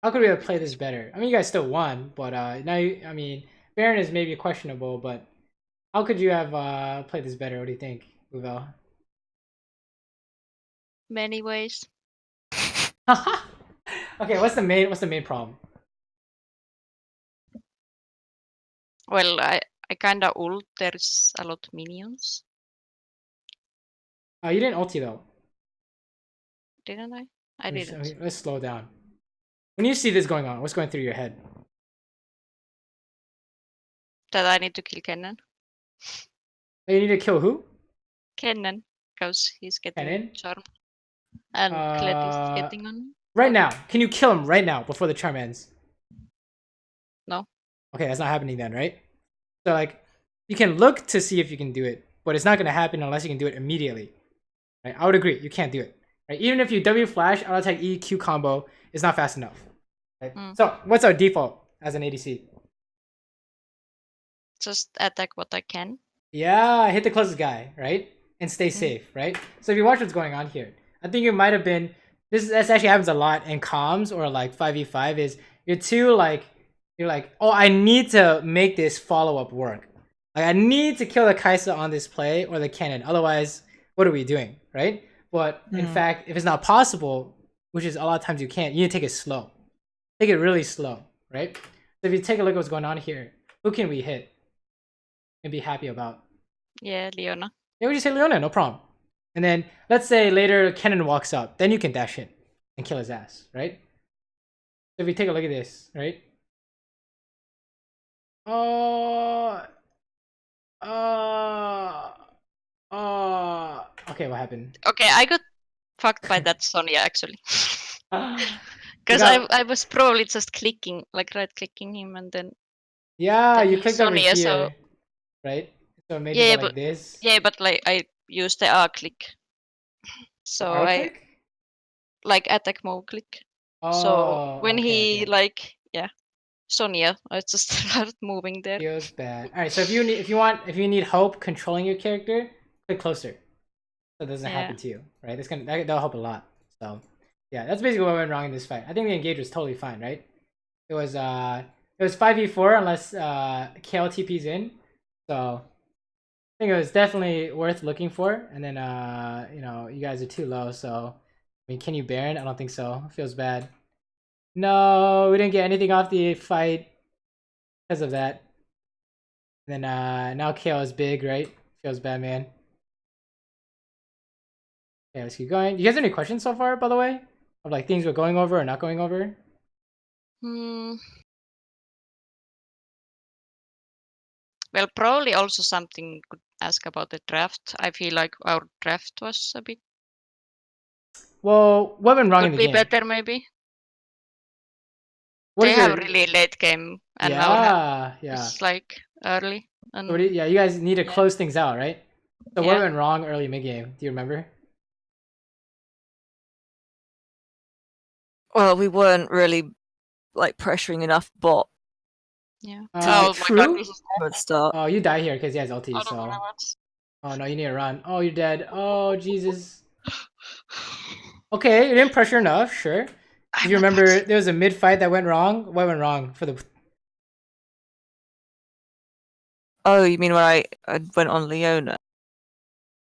How could we have played this better? I mean, you guys still won, but now I mean, Baron is maybe questionable, but how could you have played this better? What do you think, Buvelle? Many ways. Okay, what's the main problem? Well, I kinda ult. There's a lot of minions. You didn't ulti though. Didn't I? I didn't. Let's slow down. When you see this going on, what's going through your head? That I need to kill Kennen. You need to kill who? Kennen, because he's getting charmed. Kennen? And Kled is getting on. Right now. Can you kill him right now before the charm ends? No. Okay, that's not happening then, right? So like, you can look to see if you can do it, but it's not gonna happen unless you can do it immediately. Right? I would agree, you can't do it. Right? Even if you W flash, auto attack E, Q combo, it's not fast enough. Right? So what's our default as an ADC? Just attack what I can. Yeah, hit the closest guy, right? And stay safe, right? So if you watch what's going on here, I think it might have been this actually happens a lot in comms or like 5v5 is you're like, oh, I need to make this follow-up work. Like I need to kill the Kaisa on this play or the cannon. Otherwise, what are we doing? Right? But in fact, if it's not possible, which is a lot of times you can't, you need to take it slow. Take it really slow, right? So if you take a look at what's going on here, who can we hit and be happy about? Yeah, Leona. Yeah, we just hit Leona, no problem. And then let's say later Kennen walks up, then you can dash in and kill his ass, right? So if you take a look at this, right? Okay, what happened? Okay, I got fucked by that Sonya actually. Because got- I was probably just clicking, like right clicking him, and then Yeah, then you he clicked saw over Nia, so here, right? So it made you go like this. yeah, but like I used the R click, The so R I click? like attack mode click. So Oh, when he okay. like Sonia, I just started moving there. Feels bad. All right, so if you need help controlling your character, click closer, so it doesn't Yeah. happen to you, right? That'll help a lot. So, yeah, that's basically what went wrong in this fight. I think the engage was totally fine, right? It was 5v4 unless KL TP's in, so I think it was definitely worth looking for. And then you know, you guys are too low, so I mean, can you Baron? I don't think so. It feels bad. No, we didn't get anything off the fight because of that. And then now KO is big, right? Feels bad, man. Okay, let's keep going. You guys have any questions so far, by the way? Of like things we're going over or not going over? Well, probably also something could ask about the draft. I feel like our draft was a bit Well, what went wrong in could the be game? better maybe. What They is have your... really late game, and our Yeah. is like early. So And yeah, you guys need to close things out, right? So what Yeah. went wrong early mid game? Do you remember? Well, we weren't really like pressuring enough bot yeah. To Oh my god, True. this is at start. Oh, you die here because he has ulti. I don't So, wanna watch. oh no, you need to run. Oh, you're dead. Oh Jesus. Okay, you didn't pressure enough. Sure. Do I'm you not remember watching. there was a mid fight that went wrong? What went wrong for the... Oh, you mean when I went on Leona?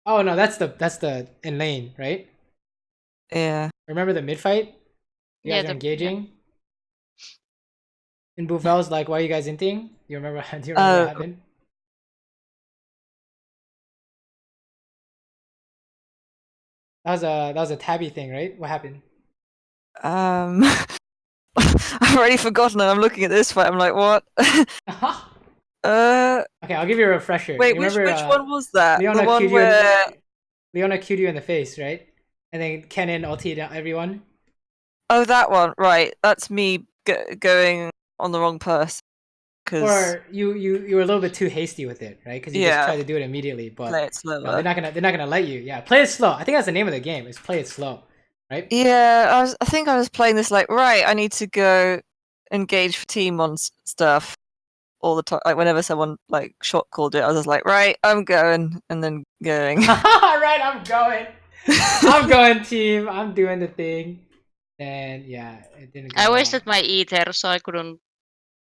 Oh no, that's the in lane, right? Yeah. Remember the mid fight? You Yeah, guys are yeah. engaging. And Buvelle's like, "Why are you guys inting?" Do you remember? Do you remember what happened? That was a tabby thing, right? What happened? I've already forgotten and I'm looking at this fight, I'm like, what? Okay, I'll give you a refresher. Wait, You which remember one was that? Leona The one Q'd where Leona Q'd you in the face, right? And then Kennen ultied everyone. Oh, that one, right. That's me going on the wrong person. Or you were a little bit too hasty with it, right? Because you just tried to do it immediately, but play it slower. no, they're not gonna let you. Yeah, play it slow. I think that's the name of the game. Is play it slow, right? Yeah, I think I was playing this like, right, I need to go engage for team on stuff all the time. Like whenever someone like shot called it, I was just like, right, I'm going, and then going. Right, I'm going. I'm going, team. I'm doing the thing. And yeah, it didn't go I well. wasted my ether, so I couldn't.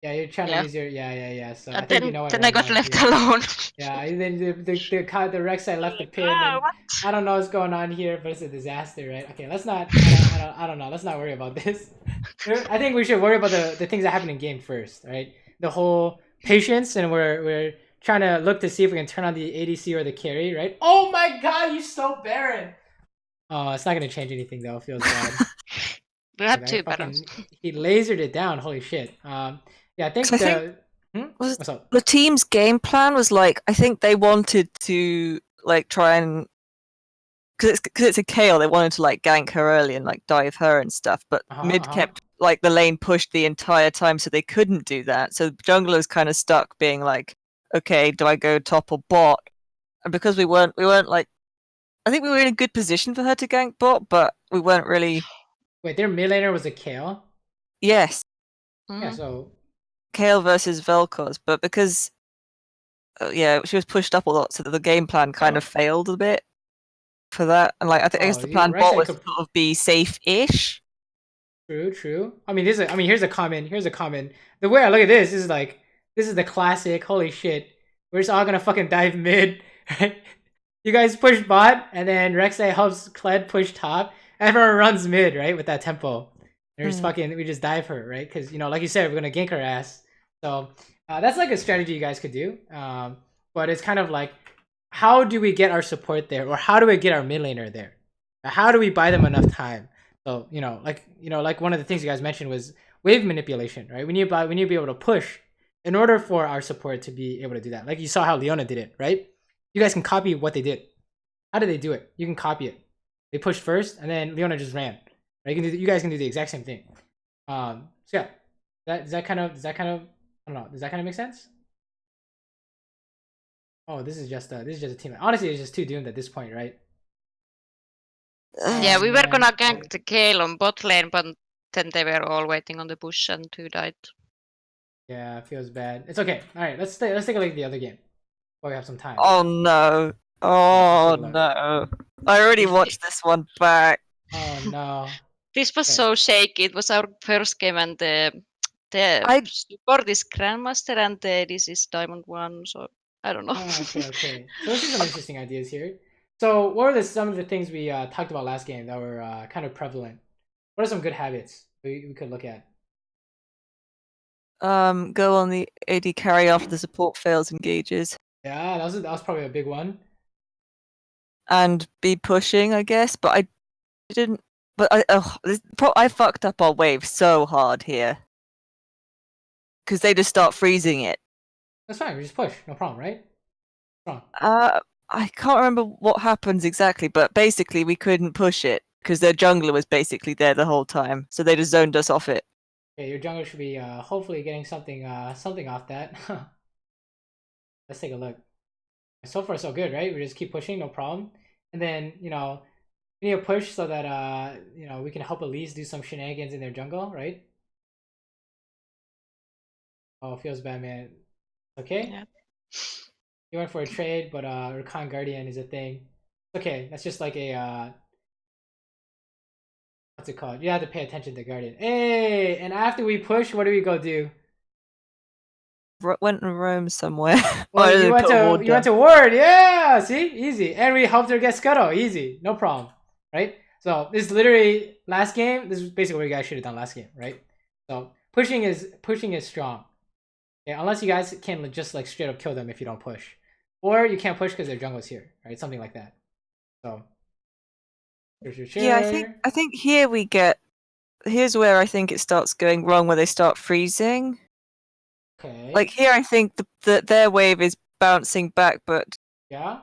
Yeah, you're trying to use your So I And think you know what then I went got wrong left here. alone. Yeah, and then the Rek'Sai left the pin, and I don't know what's going on here, but it's a disaster, right? Okay, let's not. I don't know. Let's not worry about this. I think we should worry about the things that happen in game first, right? The whole patience, and we're trying to look to see if we can turn on the ADC or the carry, right? Oh my God, you stole Baron. Oh, it's not gonna change anything though. It feels bad. We had two Barons. He lasered it down. Holy shit. Yeah, I think what's up? The team's game plan was like, I think they wanted to like try and because it's a KO, they wanted to like gank her early and like dive her and stuff, but mid kept like the lane pushed the entire time, so they couldn't do that. So jungler's kind of stuck being like, okay, do I go top or bot? And because we weren't like, I think we were in a good position for her to gank bot, but we weren't really. Wait, their mid laner was a Kale? Yes. Yeah, so Kale versus Vel'Koz, but because she was pushed up a lot, so that the game plan kind of failed a bit for that. And like I guess the plan bot was to sort of be safe-ish. True. I mean, here's a comment. The way I look at this is like, this is the classic. Holy shit, we're just all gonna fucking dive mid, right? You guys push bot, and then Rek'Sai helps Kled push top. Everyone runs mid, right, with that tempo. There's we just dive her, right? Because like you said, we're gonna gank her ass. So that's like a strategy you guys could do. But it's kind of like, how do we get our support there, or how do we get our mid laner there? How do we buy them enough time? So like one of the things you guys mentioned was wave manipulation, right? We need to be able to push in order for our support to be able to do that. Like you saw how Leona did it, right? You guys can copy what they did. How did they do it? You can copy it. They pushed first, and then Leona just ran. Right? You guys can do the exact same thing. So yeah, does that kind of I don't know. Does that kind of make sense? Oh, this is just a team. Honestly, it's just too doomed at this point, right? Yeah, Oh, we were man. gonna gank the Gale on bot lane, but then they were all waiting on the bush and 2 died. Yeah, it feels bad. It's okay. All right, let's take a look at the other game. While we have some time. Oh no. Oh no. I already watched this one back. Oh no. This was Okay. so shaky. It was our first game, and the support is Grandmaster, and this is Diamond 1, so I don't know. Oh, okay. So let's see some interesting ideas here. So what are some of the things we talked about last game that were kind of prevalent? What are some good habits we could look at? Go on the AD carry after the support fails engages. Yeah, that was probably a big one. And be pushing, I guess, but I didn't. But I fucked up our wave so hard here. Because they just start freezing it. That's fine. We just push. No problem, right? Wrong. I can't remember what happens exactly, but basically we couldn't push it because their jungler was basically there the whole time, so they just zoned us off it. Okay, your jungler should be hopefully getting something off that. Let's take a look. So far so good, right? We just keep pushing, no problem. And then, we need to push so that we can help Elise do some shenanigans in their jungle, right? Oh, feels bad, man. Okay. Yeah. You went for a trade, but Rakan Guardian is a thing. Okay, that's just like a what's it called? You have to pay attention to Guardian. Hey, and after we push, what do we go do? Went and roamed somewhere. Well, you went to Ward, yeah. See, easy, and we helped her get Scuttle, easy, no problem, right? So this is literally last game. This is basically what you guys should have done last game, right? So pushing is strong. Yeah, unless you guys can just like straight up kill them if you don't push, or you can't push because their jungle's here, right? Something like that. So sure. Yeah, I think here we get. Here's where I think it starts going wrong, where they start freezing. Okay. Like here, I think their wave is bouncing back, but yeah,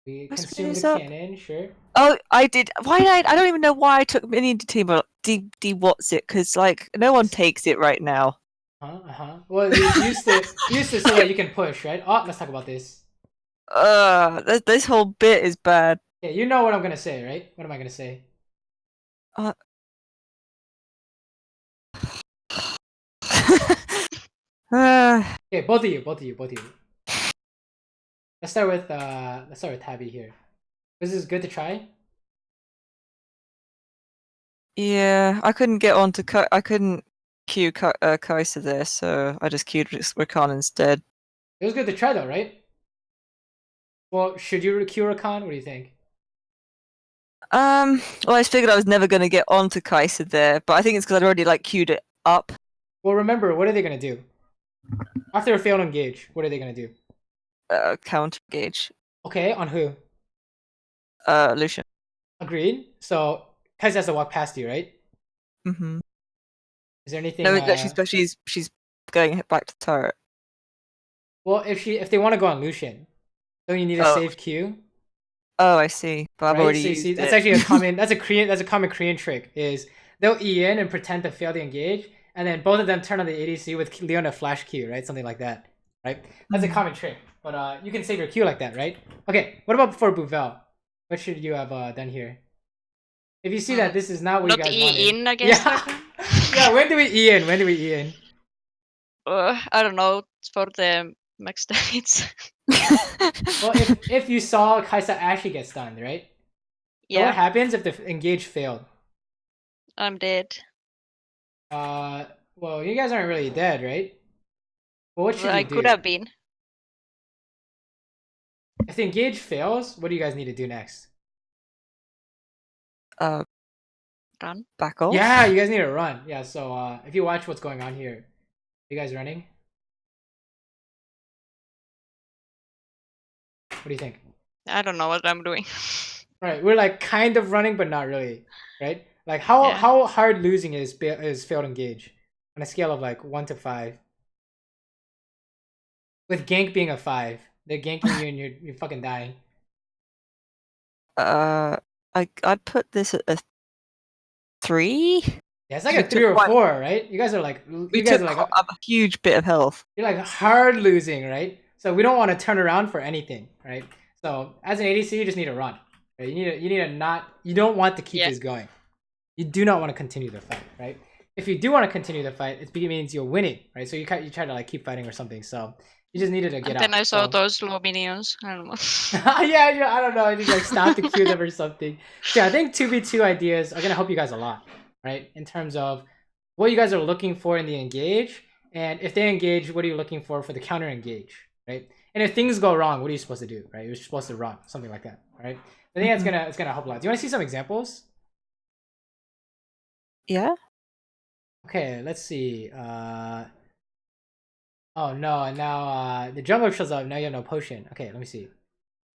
we Let's consume finish the up. cannon, sure. oh, I did. Why did I don't even know why I took mini into team what's it? Because like no one takes it right now. Well, you used to so that you can push, right? Oh, let's talk about this. This whole bit is bad. Yeah, you know what I'm gonna say, right? What am I gonna say? Okay, both of you. Let's start with Tabby here. This is good to try. Yeah, I couldn't get on to I couldn't queue Kai'Sa there, so I just queued Rakan instead. It was good to try though, right? Well, should you queue Rakan? What do you think? Well, I just figured I was never gonna get onto Kai'Sa there, but I think it's because I'd already like queued it up. Well, remember, what are they gonna do? After a failed engage, what are they gonna do? Counter engage. Okay, on who? Lucian. Agreed. So Kai'Sa has to walk past you, right? Mm-hmm. Is there anything? No, she's going back to turret. Well, if they want to go on Lucian, don't you need a safe queue? Oh, I see. But I've already used it. That's actually a common. That's a common Korean trick. Is they'll E in and pretend to fail the engage, and then both of them turn on the ADC with Leona flash Q, right? Something like that, right? That's a common trick. But you can save your Q like that, right? Okay. What about for Buvelle? What should you have done here? If you see that this is not what you guys wanted. E in against yeah. When do we E in? I don't know. For the max damage. Well, if you saw Kai'Sa actually get stunned, right? Yeah. So what happens if the engage failed? I'm dead. Well, you guys aren't really dead, right? Well, what should you do? I could have been. If the engage fails, what do you guys need to do next? Run. Back off. Yeah, you guys need to run. Yeah, so if you watch what's going on here, you guys running? What do you think? I don't know what I'm doing. Right, we're like kind of running, but not really, right? Like how hard losing is failed engage on a scale of like 1 to 5. With gank being a 5, they're ganking you and you're fucking dying. I'd put this at a 3. Yeah, it's like We a 3 took or quite- 4, right? You guys are like, We you guys took are like, a huge bit of health. you're like hard losing, right? So we don't want to turn around for anything, right? So as an ADC, you just need to run. Right? You need to not. You don't want to keep this going. You do not want to continue the fight, right? If you do want to continue the fight, it means you're winning, right? So you try to like keep fighting or something. So you just needed to get And out. then I saw so... those low minions. I don't know. yeah, I don't know. I just like stop to cue them or something. So yeah, I think 2v2 ideas are gonna help you guys a lot, right? In terms of what you guys are looking for in the engage, and if they engage, what are you looking for the counter engage, right? And if things go wrong, what are you supposed to do, right? You're supposed to run, something like that, right? I think it's gonna help a lot. Do you want to see some examples? Yeah. Okay, let's see. Oh no, and now the jungler shows up. Now you have no potion. Okay, let me see.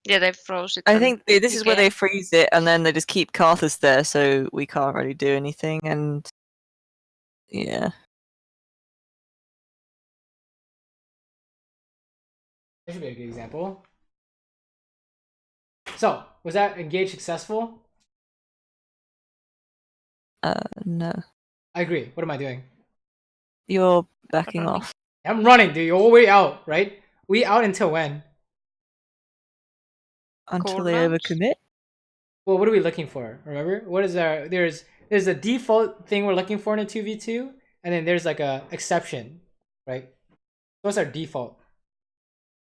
Yeah, they froze it. I think this is where they again. freeze it, and then they just keep Karthus there, so we can't really do anything. And yeah, This should be a good example. So, was that engage successful? no, I agree. What am I doing? you're backing off I'm running, dude. You're all way out, right? We out until when? until they Cooldowns? overcommit. Well, what are we looking for? Remember? What is our... There's a default thing we're looking for in a 2v2, and then there's like a exception, right? What's our default?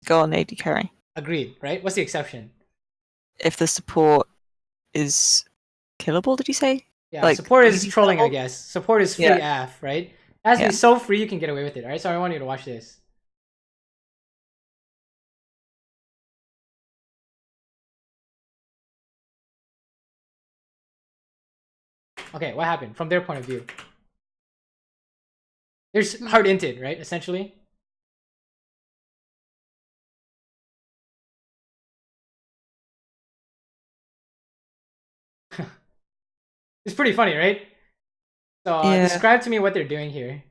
Go on, AD carry. Agreed, right? What's the exception? If the support is killable, did you say? Yeah, Like, support is easy trolling, I killable? guess. Support is free AF, right? It has to be so free you can get away with it, alright? So I want you to watch this. Okay, what happened from their point of view? There's hard inted, right? Essentially. It's pretty funny, right? So describe to me what they're doing here.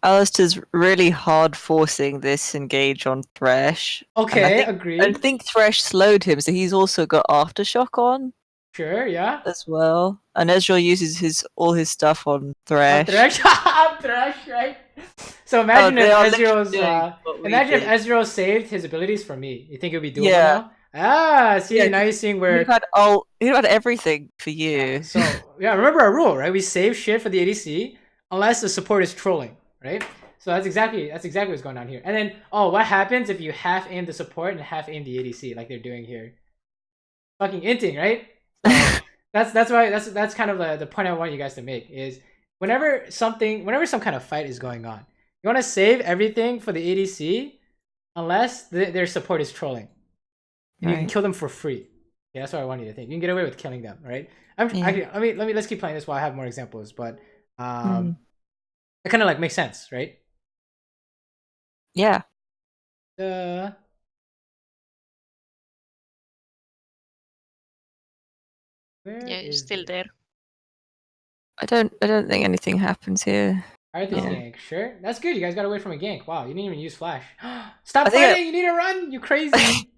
Alistair's really hard forcing this engage on Thresh. Okay, I agreed. think Thresh slowed him, so he's also got Aftershock on. Sure, yeah. As well. And Ezreal uses all his stuff on Thresh. Thresh, Thresh, right? So imagine if Ezreal's imagine if Ezreal saved his abilities for me. You think it would be doable now? Ah, see, now you're seeing where he had everything for you. Yeah, so yeah, remember our rule, right? We save shit for the ADC unless the support is trolling, right? So that's exactly what's going on here. And then what happens if you half aim the support and half aim the ADC like they're doing here? Fucking inting, right? So that's kind of the point I want you guys to make is whenever some kind of fight is going on, you want to save everything for the ADC unless their support is trolling. And you can kill them for free. Yeah, that's what I want you to think. You can get away with killing them, right? Let's keep playing this while I have more examples, but it kind of like makes sense, right? Yeah. Where it's still there. I don't think anything happens here. Alright, this gank. Sure. That's good. You guys got away from a gank. Wow, you didn't even use flash. Stop fighting! You need to run! You crazy!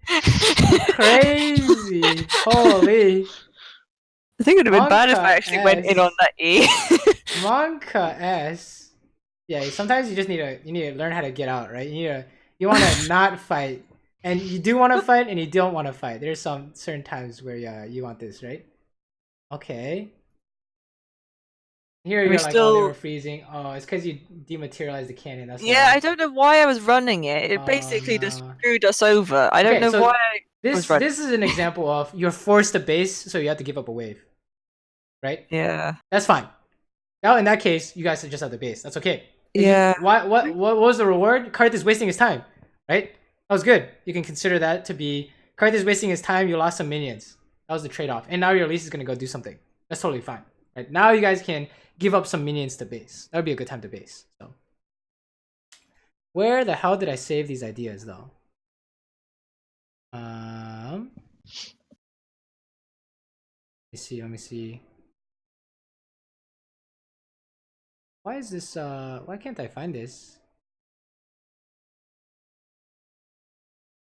Crazy! Holy! I think it would have been bad if I actually went in on that E. Monka S. Yeah, sometimes you just need to learn how to get out, right? You want to not fight, and you do want to fight, and you don't want to fight. There's some certain times where you want this, right? Okay. Here you're like, they were freezing. Oh, it's because you dematerialized the cannon. That's why. I don't know why I was running it. It basically just screwed us over. I don't know why. This is an example of you're forced to base, so you have to give up a wave. Right? Yeah. That's fine. Now in that case, you guys just have the base. That's okay. Yeah. What was the reward? Karth is wasting his time, right? That was good. You can consider that to be Karth is wasting his time. You lost some minions. That was the trade-off. And now your Elise is gonna go do something. That's totally fine. Right? Now you guys can give up some minions to base. That would be a good time to base. So, where the hell did I save these ideas though? Let me see. Why is this? Why can't I find this?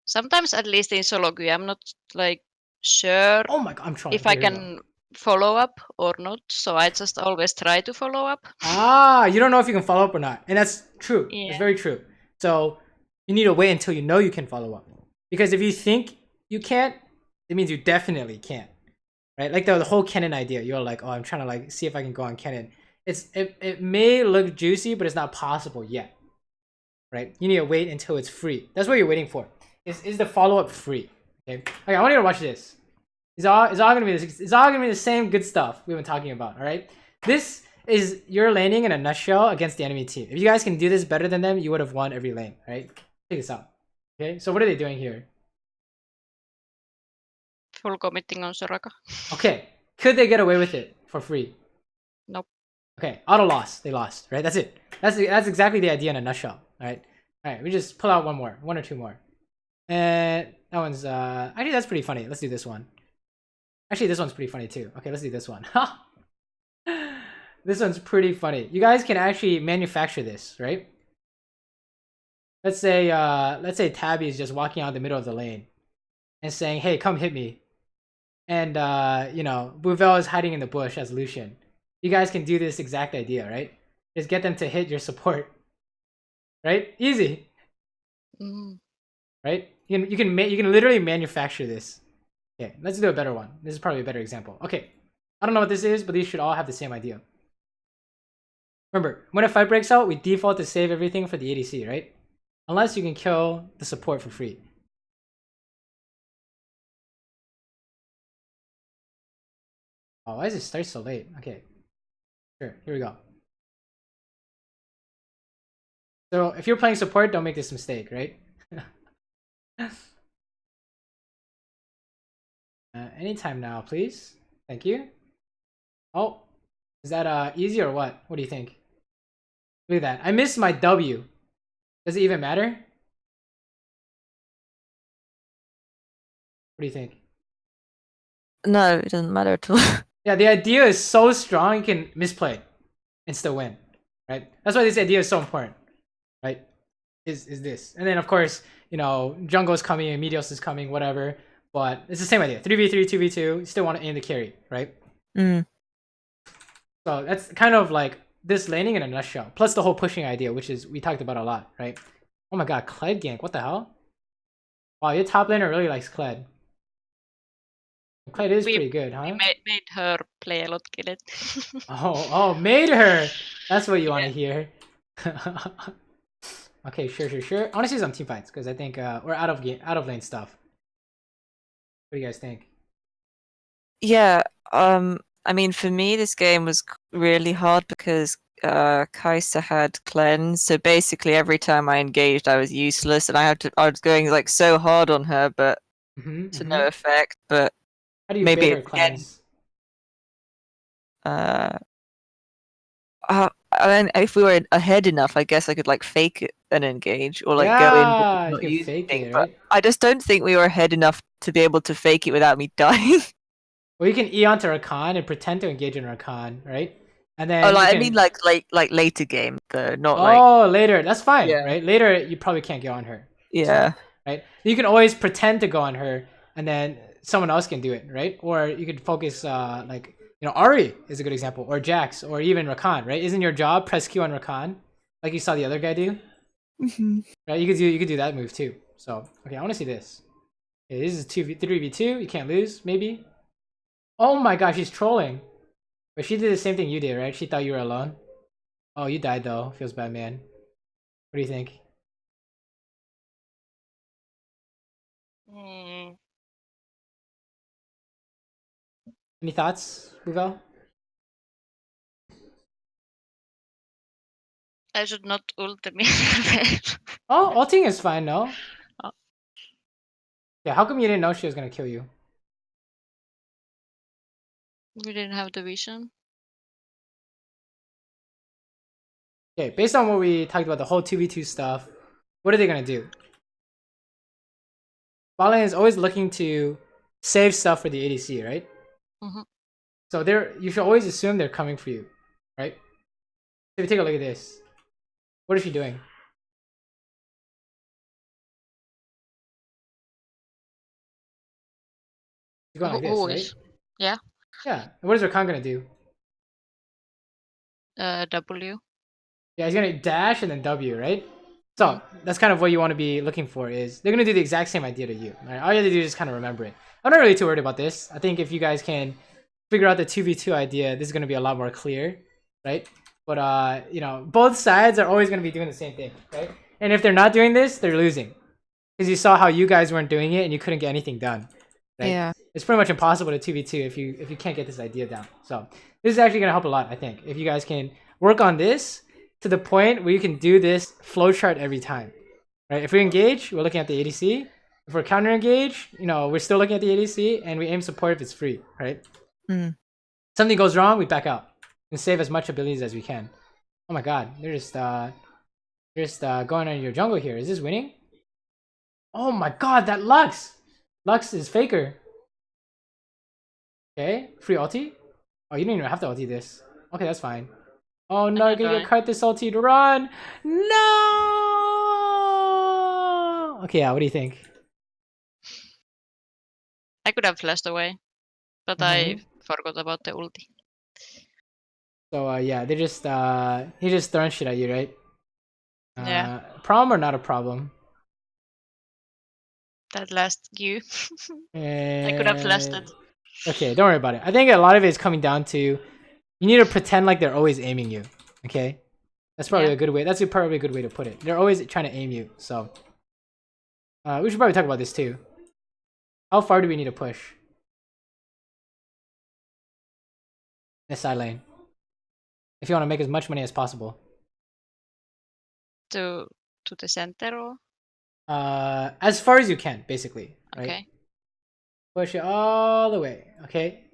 Sometimes, at least in solo queue, I'm not like sure. Oh my god, I'm trying. If I can follow up or not. So I just always try to follow up. Ah, you don't know if you can follow up or not. And that's true. Yeah. It's very true. So you need to wait until you know you can follow up. Because if you think you can't, it means you definitely can't. Right? Like the whole Kennen idea. You're like, oh, I'm trying to like see if I can go on Kennen. It may look juicy, but it's not possible yet. Right? You need to wait until it's free. That's what you're waiting for. Is the follow-up free? Okay. Okay, I want you to watch this. It's all gonna be the same good stuff we've been talking about. All right. This is your laning in a nutshell against the enemy team. If you guys can do this better than them, you would have won every lane. All right. Check this out. Okay. So what are they doing here? Full committing on Soraka. Okay. Could they get away with it for free? Nope. Okay. Auto loss. They lost. Right. That's it. That's exactly the idea in a nutshell. All right. All right. We just pull out one or two more. And that one's actually that's pretty funny. Let's do this one. Actually, this one's pretty funny too. Okay, let's do this one. This one's pretty funny. You guys can actually manufacture this, right? Let's say Tabby is just walking out the middle of the lane and saying, "Hey, come hit me." And you know, Buvelle is hiding in the bush as Lucian. You guys can do this exact idea, right? Just get them to hit your support. Right? Easy. Right? You can literally manufacture this. Okay, let's do a better one. This is probably a better example. Okay, I don't know what this is, but these should all have the same idea. Remember, when a fight breaks out, we default to save everything for the ADC, right? Unless you can kill the support for free. Oh, why does it start so late? Okay, sure, here we go. So if you're playing support, don't make this mistake, right? Anytime now, please. Thank you. Oh, is that easy or what? What do you think? Look at that. I missed my W. Does it even matter? What do you think? No, it doesn't matter at all. Yeah, the idea is so strong you can misplay and still win, right? That's why this idea is so important, right? Is this. And then of course, you know, jungle's coming and Meteos is coming, whatever. But it's the same idea. 3v3, 2v2, you still want to aim the carry, right? So that's kind of like this laning in a nutshell. Plus the whole pushing idea, which is we talked about a lot, right? Oh my god, Kled gank, what the hell? Wow, your top laner really likes Kled. Kled is pretty good, huh? We made her play a lot, kill it. Oh, made her! That's what you want to hear. Okay, sure. I want to see some team fights, because I think we're out of lane stuff. What do you guys think? Yeah, I mean, for me, this game was really hard because Kai'Sa had cleanse, so basically every time I engaged, I was useless, and I was going like so hard on her, but to no effect. But how do you maybe bait her cleanse? I mean, if we were ahead enough, I guess I could like fake it and engage, or like go in but not use anything. Right? But I just don't think we were ahead enough to be able to fake it without me dying. Well, you can E onto Rakan and pretend to engage in Rakan, right? And then I mean like later game though, not later. That's fine, right? Later you probably can't go on her. Yeah. Right? You can always pretend to go on her and then someone else can do it, right? Or you could focus like, you know, Ari is a good example, or Jax, or even Rakan, right? Isn't your job press Q on Rakan like you saw the other guy do? Right? You could do that move too. So, okay, I want to see this. Okay, this is 3v2, you can't lose, maybe. Oh my gosh, she's trolling. But she did the same thing you did, right? She thought you were alone. Oh, you died though. Feels bad, man. What do you think? Any thoughts, Buvelle? I should not ult me. Oh, ulting is fine, no? Yeah, how come you didn't know she was gonna kill you? We didn't have the vision. Okay, based on what we talked about, the whole 2v2 stuff, what are they gonna do? Bot lane is always looking to save stuff for the ADC, right? So you should always assume they're coming for you, right? So if you take a look at this, what is she doing? She's going like this, right? Yeah. Yeah. And what is Rakan gonna do? W. Yeah, he's gonna dash and then W, right? So that's kind of what you want to be looking for. Is they're gonna do the exact same idea to you. Right? All you have to do is just kind of remember it. I'm not really too worried about this. I think if you guys can figure out the 2v2 idea, this is gonna be a lot more clear, right? But you know, both sides are always gonna be doing the same thing, right? And if they're not doing this, they're losing, because you saw how you guys weren't doing it and you couldn't get anything done. Right? Yeah. It's pretty much impossible to 2v2 if you can't get this idea down. So this is actually gonna help a lot, I think, if you guys can work on this to the point where you can do this flowchart every time. Right? If we engage, we're looking at the ADC. If we're counter engage, you know, we're still looking at the ADC, and we aim support if it's free, right? Something goes wrong, we back out and save as much abilities as we can. Oh my god, they're just going on your jungle here. Is this winning? Oh my god, that Lux! Lux is faker. Okay, free ulti? Oh, you didn't even have to ulti this. Okay, that's fine. Oh no, you're gonna get cut this ulti to run! No! Okay, yeah, what do you think? I could have flashed away, but I forgot about the ulti. So yeah, they just he just throwing shit at you, right? Yeah. Problem or not a problem? That last Q. I could have flashed it. Okay, don't worry about it. I think a lot of it is coming down to you need to pretend like they're always aiming you. Okay, that's probably a good way. That's probably a good way to put it. They're always trying to aim you. So we should probably talk about this too. How far do we need to push? This side lane, if you want to make as much money as possible. To the center or? As far as you can, basically. Right? Okay. Push it all the way. Okay.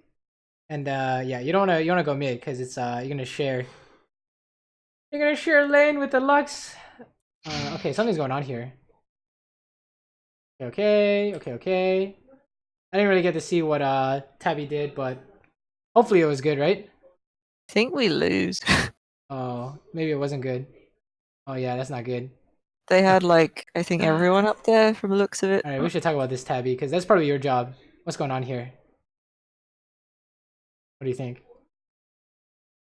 And yeah, you don't wanna go mid because it's you're gonna share lane with the Lux. Okay, something's going on here. Okay. I didn't really get to see what Tabby did, but hopefully it was good, right? I think we lose. Oh, maybe it wasn't good. Oh yeah, that's not good. They had like I think everyone up there from the looks of it. All right, we should talk about this, Tabby, because that's probably your job. What's going on here? What do you think?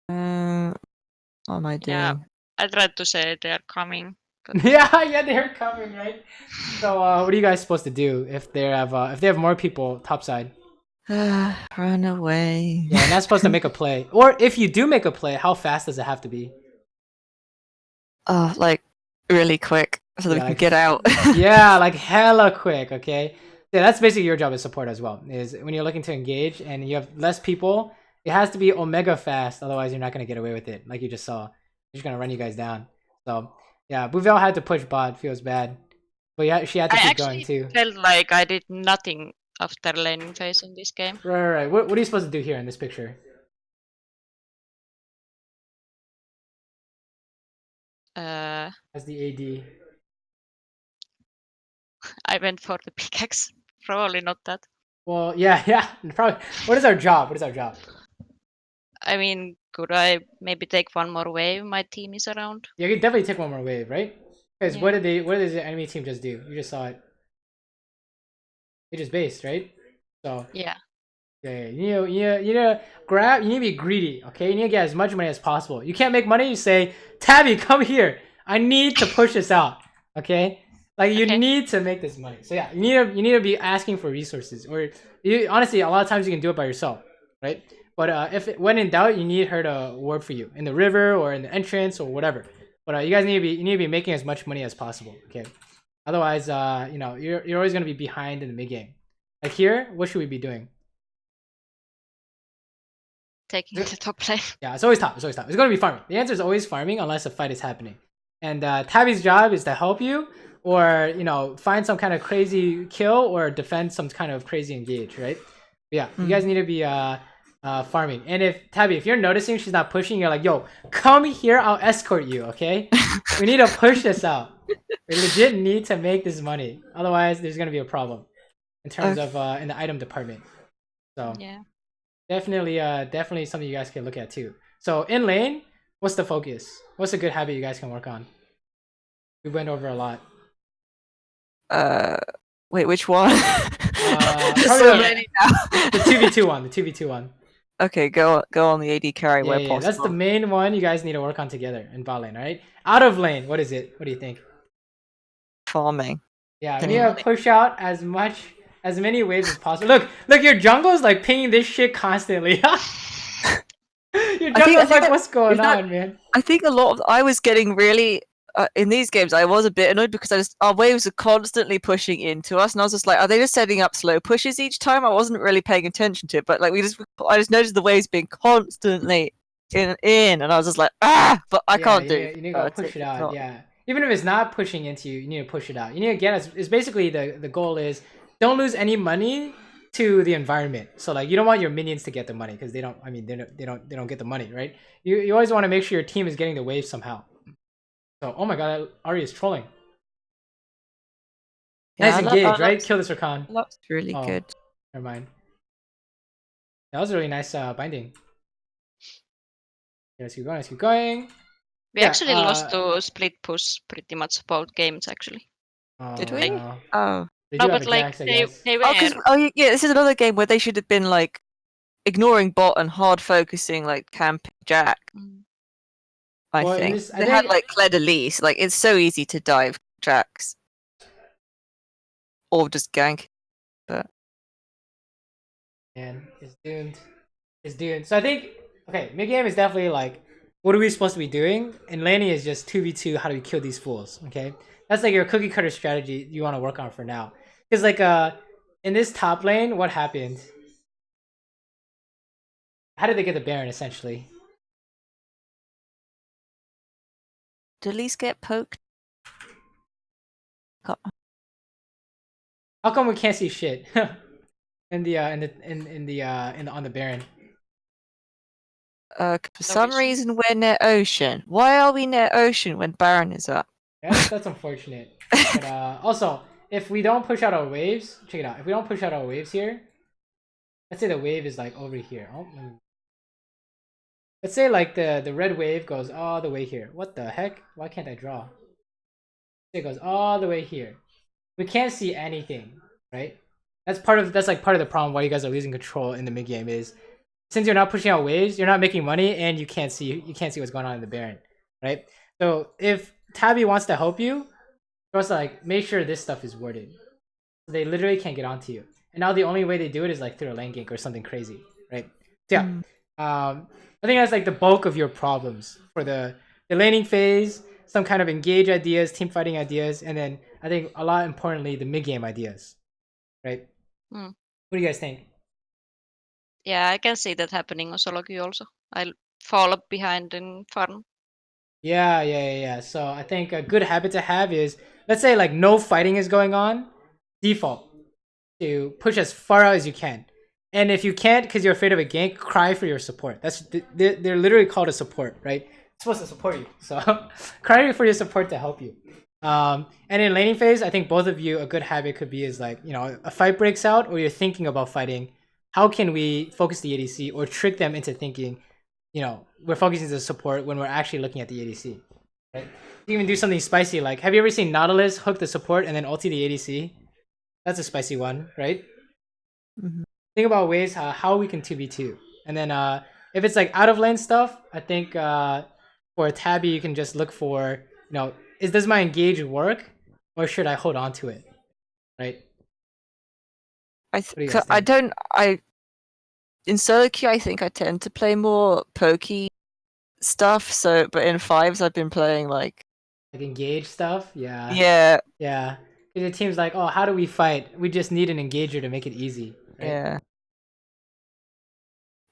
What am I doing? Yeah, I tried to say they are coming. But... yeah, they're coming, right? So, what are you guys supposed to do if they have more people topside? Run away. Yeah, you're not supposed to make a play. Or if you do make a play, how fast does it have to be? Oh, like really quick so that we can get out. Yeah, like hella quick. Okay. Yeah, that's basically your job as support as well. Is when you're looking to engage and you have less people, it has to be omega fast. Otherwise, you're not gonna get away with it. Like you just saw, they're just gonna run you guys down. So yeah, Buvelle had to push bot. Feels bad, but yeah, she had to keep going too. I felt like I did nothing after laning phase in this game. Right. What are you supposed to do here in this picture? As the AD. I went for the pickaxe. Probably not that. Well, yeah, probably. What is our job? I mean, could I maybe take one more wave? My team is around. Yeah, you could definitely take one more wave, right? Because what did the enemy team just do? You just saw it. They just based, right? So yeah. You need to grab. You need to be greedy, okay? You need to get as much money as possible. You can't make money. You say, Tabby, come here. I need to push this out, okay? Like you need to make this money. So yeah, you need to be asking for resources, or honestly, a lot of times you can do it by yourself, right? But when in doubt, you need her to ward for you in the river or in the entrance or whatever. But you guys need to be making as much money as possible, okay? Otherwise, you're always gonna be behind in the mid game. Like here, what should we be doing? Taking the top lane. Yeah, it's always top. It's gonna be farming. The answer is always farming unless a fight is happening. And Tabby's job is to help you, or find some kind of crazy kill or defend some kind of crazy engage, right? But yeah, you guys need to be farming. And if Tabby, if you're noticing she's not pushing, you're like, yo, come here, I'll escort you, okay? We need to push this out. We legit need to make this money. Otherwise, there's gonna be a problem in terms of in the item department. So yeah, definitely something you guys can look at too. So in lane, what's the focus? What's a good habit you guys can work on? We went over a lot. Wait, which one? Probably the 2v2 one. The 2v2 one. Okay, go on the AD carry where Yeah, that's the possible. main one you guys need to work on together in bot lane, right? Out of lane, what is it? What do you think? Farming. Yeah, we Any need to money. push out as many waves as possible. Look, your jungle's like pinging this shit constantly. Your jungle's like, what's going on, man? I think a lot of I was getting really in these games. I was a bit annoyed because our waves are constantly pushing into us, and I was just like, are they just setting up slow pushes each time? I wasn't really paying attention to it, but like I just noticed the waves being constantly in, and I was just like, but I can't do. You need to go push it out. Yeah, even if it's not pushing into you, you need to push it out. You need to get it's basically the goal is don't lose any money to the environment. So like you don't want your minions to get the money because they don't. I mean they don't get the money, right? You always want to make sure your team is getting the wave somehow. So oh my god, Ari is trolling. Yeah, Nice engage, right? Kill this Rakan. That's really good. Never mind. That was a really nice binding. Yeah, let's keep going. Let's keep going. We actually lost to split push pretty much both games actually. Did we? No. Oh. They No, do have but a like Jax, I guess. they were. Yeah, this is another game where they should have been like ignoring bot and hard focusing like camping Jack. I think they had like Claire de Lys. Like it's so easy to dive Jacks or just gank, but man, it's doomed. It's doomed. So I think okay, mid game is definitely like what are we supposed to be doing? And laning is just 2v2, how do we kill these fools? Okay? That's like your cookie cutter strategy you want to work on for now. Because like in this top lane, what happened? How did they get the Baron essentially? did Lys get poked? How come we can't see shit on the Baron? For some reason we're near ocean. Why are we near ocean when Baron is up? Yeah, that's unfortunate. But also, if we don't push out our waves, check it out. If we don't push out our waves here, let's say the wave is like over here. Let's say like the red wave goes all the way here. What the heck? Why can't I draw? It goes all the way here. We can't see anything, right? That's like part of the problem why you guys are losing control in the mid game is since you're not pushing out waves, you're not making money and you can't see what's going on in the Baron, right? So if Tabby wants to help you, just like make sure this stuff is worded. They literally can't get onto you. And now the only way they do it is like through a lane gank or something crazy, right? So yeah. I think that's like the bulk of your problems for the laning phase, some kind of engage ideas, team fighting ideas, and then I think a lot importantly the mid game ideas, right? What do you guys think? Yeah, I can see that happening on solo queue also. I'll fall up behind in farm. Yeah. So I think a good habit to have is let's say like no fighting is going on, default to push as far out as you can. And if you can't because you're afraid of a gank, cry for your support. They're literally called a support, right? It's supposed to support you. So cry for your support to help you. And in laning phase, I think both of you, a good habit could be is like, you know, a fight breaks out or you're thinking about fighting. How can we focus the ADC or trick them into thinking, you know, we're focusing the support when we're actually looking at the ADC, right? You even do something spicy like, have you ever seen Nautilus hook the support and then ulti the ADC? That's a spicy one, right? Think about ways how we can 2v2. And then if it's like out of lane stuff, I think for Tabby, you can just look for, you know, does my engage work or should I hold on to it, right? In solo queue, I think I tend to play more pokey stuff. So, but in fives, I've been playing like engage stuff. Yeah. Yeah. The team's like, oh, how do we fight? We just need an engager to make it easy. Right? Yeah.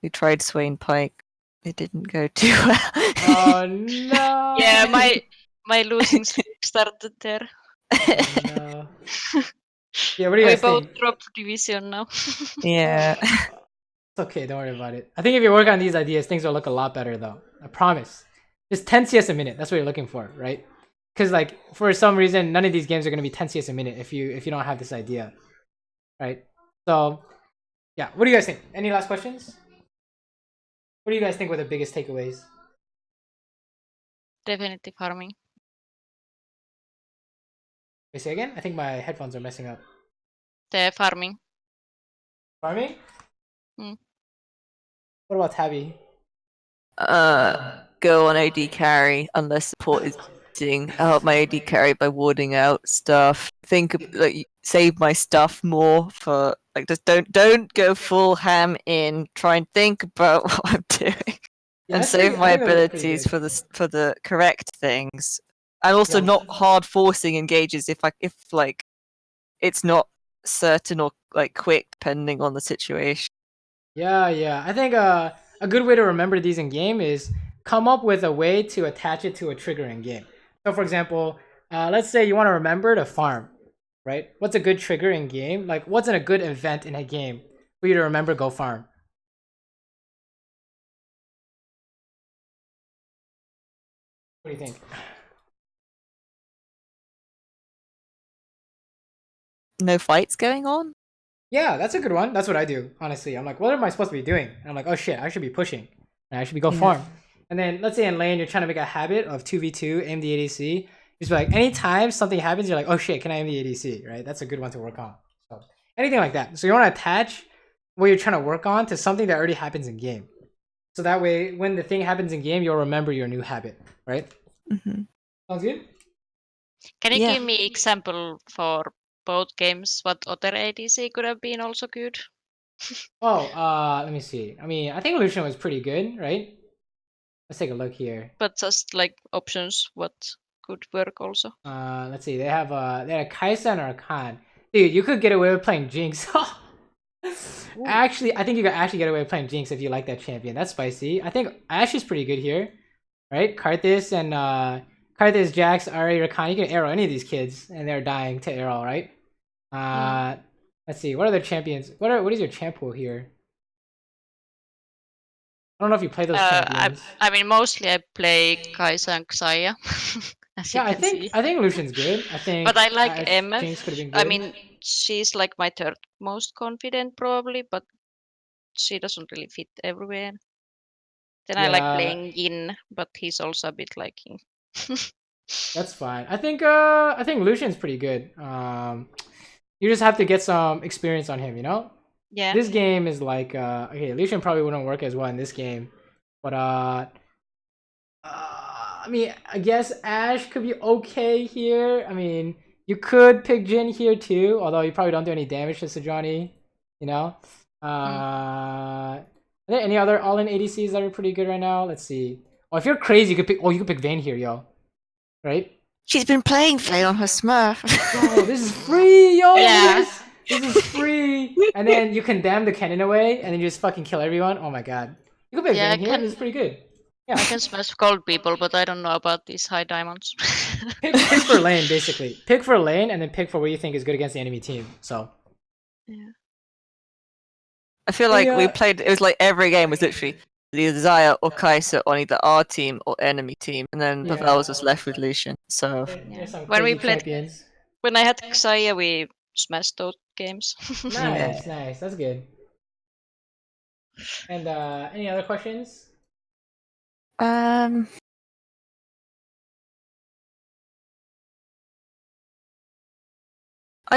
We tried Swain Pike. It didn't go too well. Oh no. Yeah, my losing streak started there. Oh, no. Yeah, what do you guys think? We both dropped division now. Yeah. It's okay, don't worry about it. I think if you work on these ideas, things will look a lot better though. I promise. Just 10 CS a minute. That's what you're looking for, right? Because like for some reason, none of these games are gonna be 10 CS a minute if you don't have this idea, right? So yeah, what do you guys think? Any last questions? What do you guys think were the biggest takeaways? Definitely farming. Wait, say again? I think my headphones are messing up. The farming. Farming? What about Tabby? Go on AD carry unless support is using. I help my AD carry by warding out stuff. Save my stuff more for just don't go full ham in. Try and think about what I'm doing. Yeah, And save my I think that's pretty abilities good. for the correct things. And also Yeah. not hard forcing engages if it's not certain or quick depending on the situation. Yeah. I think a good way to remember these in game is come up with a way to attach it to a trigger in game. So for example, let's say you want to remember to farm, right? What's a good trigger in game? Like what's a good event in a game for you to remember go farm? What do you think? No fights going on? Yeah, that's a good one. That's what I do, honestly. I'm like, what am I supposed to be doing? And I'm like, oh shit, I should be pushing. And I should be go Yeah. farm. And then let's say in lane, you're trying to make a habit of 2v2, aim the ADC. Just be like, anytime something happens, you're like, oh shit, can I aim the ADC? Right? That's a good one to work on. So anything like that. So you want to attach what you're trying to work on to something that already happens in game. So that way, when the thing happens in game, you'll remember your new habit, right? Mm-hmm. Sounds good? Can you Yeah. give me example for both games? What other ADC could have been also good? Oh, let me see. I mean, I think Lucian was pretty good, right? Let's take a look here. But just like options, what could work also? Let's see. They had a Kaisen or a Khan. Dude, you could get away with playing Jinx. Actually, I think you could actually get away with playing Jinx if you like that champion. That's spicy. I think Ashe is pretty good here, right? Karthus and Karthus, Jax, Ahri, or Khan. You can arrow any of these kids, and they're dying to arrow, right? Let's see. What are their champions? What is your champ pool here? I don't know if you play those champions. I mean, mostly I play Kaisa and Xayah. As Yeah, you can see. I think Lucian's good. I think, but I like Ashe, MF. Jinx could have been good. I mean, she's like my third most confident probably, but she doesn't really fit everywhere. Then I like playing Yin, but he's also a bit like him. That's fine. I think Lucian's pretty good. You just have to get some experience on him, you know? Yeah. This game is like okay, Lucian probably wouldn't work as well in this game. But I mean, I guess Ashe could be okay here. I mean, you could pick Jhin here too, although you probably don't do any damage to Sejuani, you know? Are there any other all-in ADCs that are pretty good right now? Let's see. Oh, if you're crazy, you could pick Vayne here, yo. Right? She's been playing Vayne on her Smurf. Oh, this is free, yo! Yeah. This is free! And then you condemn the cannon away, and then you just fucking kill everyone. Oh my god. You could pick Vayne here, this is pretty good. Yeah. I can smash gold people, but I don't know about these high diamonds. pick for lane, basically. Pick for lane, and then pick for what you think is good against the enemy team. So. Yeah. I feel like we played. It was like every game was literally either Xayah or Kai'Sa on either our team or enemy team, and then Buvelle was just left with Lucian. So when we played, when I had Xayah, we smashed those games. Nice. That's good. And any other questions? I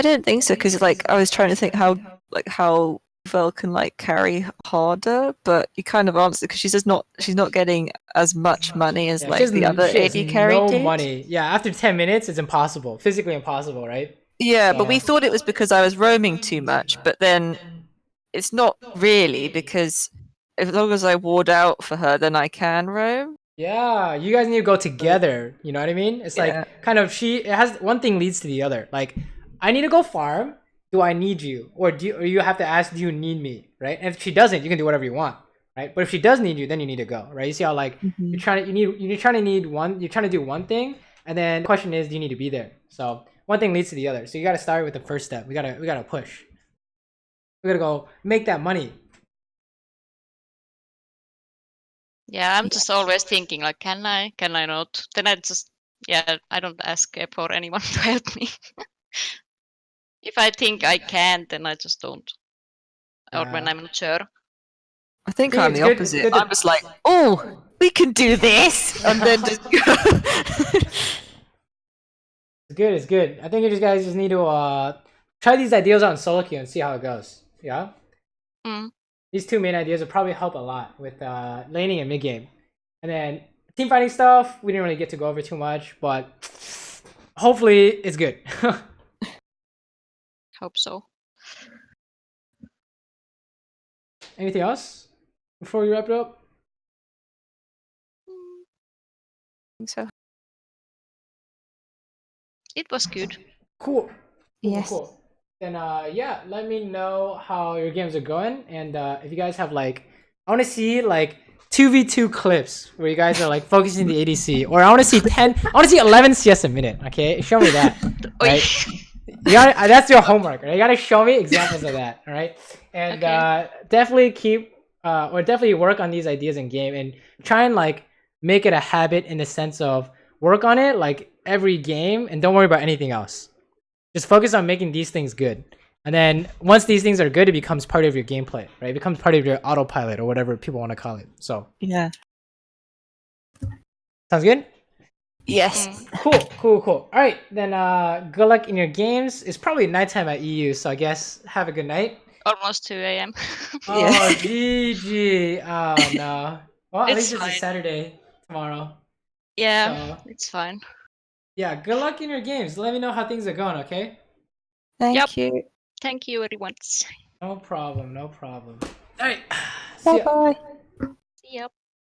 don't think so, because I was trying to think how Buvelle can carry harder, but you kind of answered because she's not getting as much money as the other AD carry did. Money. Yeah, after 10 minutes, it's impossible, physically impossible, right? Yeah, but we thought it was because I was roaming too much, but then it's not really, because as long as I ward out for her, then I can roam. Yeah, you guys need to go together. You know what I mean? It's like kind of it has one thing leads to the other. Like, I need to go farm. Do I need you, or you have to ask, do you need me, right? And if she doesn't, you can do whatever you want, right? But if she does need you, then you need to go, right? You see how you're trying to do one thing, and then the question is, do you need to be there? So one thing leads to the other. So you got to start with the first step. We gotta push. We gotta go make that money. Yeah, I'm just always thinking like, can I not? Then I don't ask for anyone to help me. If I think I can, then I just don't. Or when I'm not sure. I think I'm the opposite. I'm just like, oh, we can do this, and then just go. It's good. I think you guys just need to try these ideas on solo queue and see how it goes. Yeah. these two main ideas will probably help a lot with laning and mid game. And then team fighting stuff, we didn't really get to go over too much, but hopefully it's good. Hope so. Anything else before we wrap it up? think so. It was good. Cool. Yes. Cool. Then yeah, let me know how your games are going, and if you guys have like, I want to see like 2v2 clips where you guys are like focusing the ADC, or I want to see 10, I want to see 11 CS a minute. Okay, show me that. Right? You got that's your homework. Right? You gotta show me examples of that. All right, and definitely keep or definitely work on these ideas in game, and try and like make it a habit in the sense of work on it like every game, and don't worry about anything else. Just focus on making these things good. And then once these things are good, it becomes part of your gameplay, right? It becomes part of your autopilot or whatever people want to call it. So Yeah. sounds good? Yes. Cool. All right, then good luck in your games. It's probably nighttime at EU, so I guess have a good night. Almost 2 a.m. Oh, Yeah. GG. Oh, no. Well, at least it's a fine. Saturday tomorrow. Yeah, So, it's fine. yeah, good luck in your games. Let me know how things are going, okay? Thank you. Thank you, everyone. No problem. All right. See Bye ya. bye.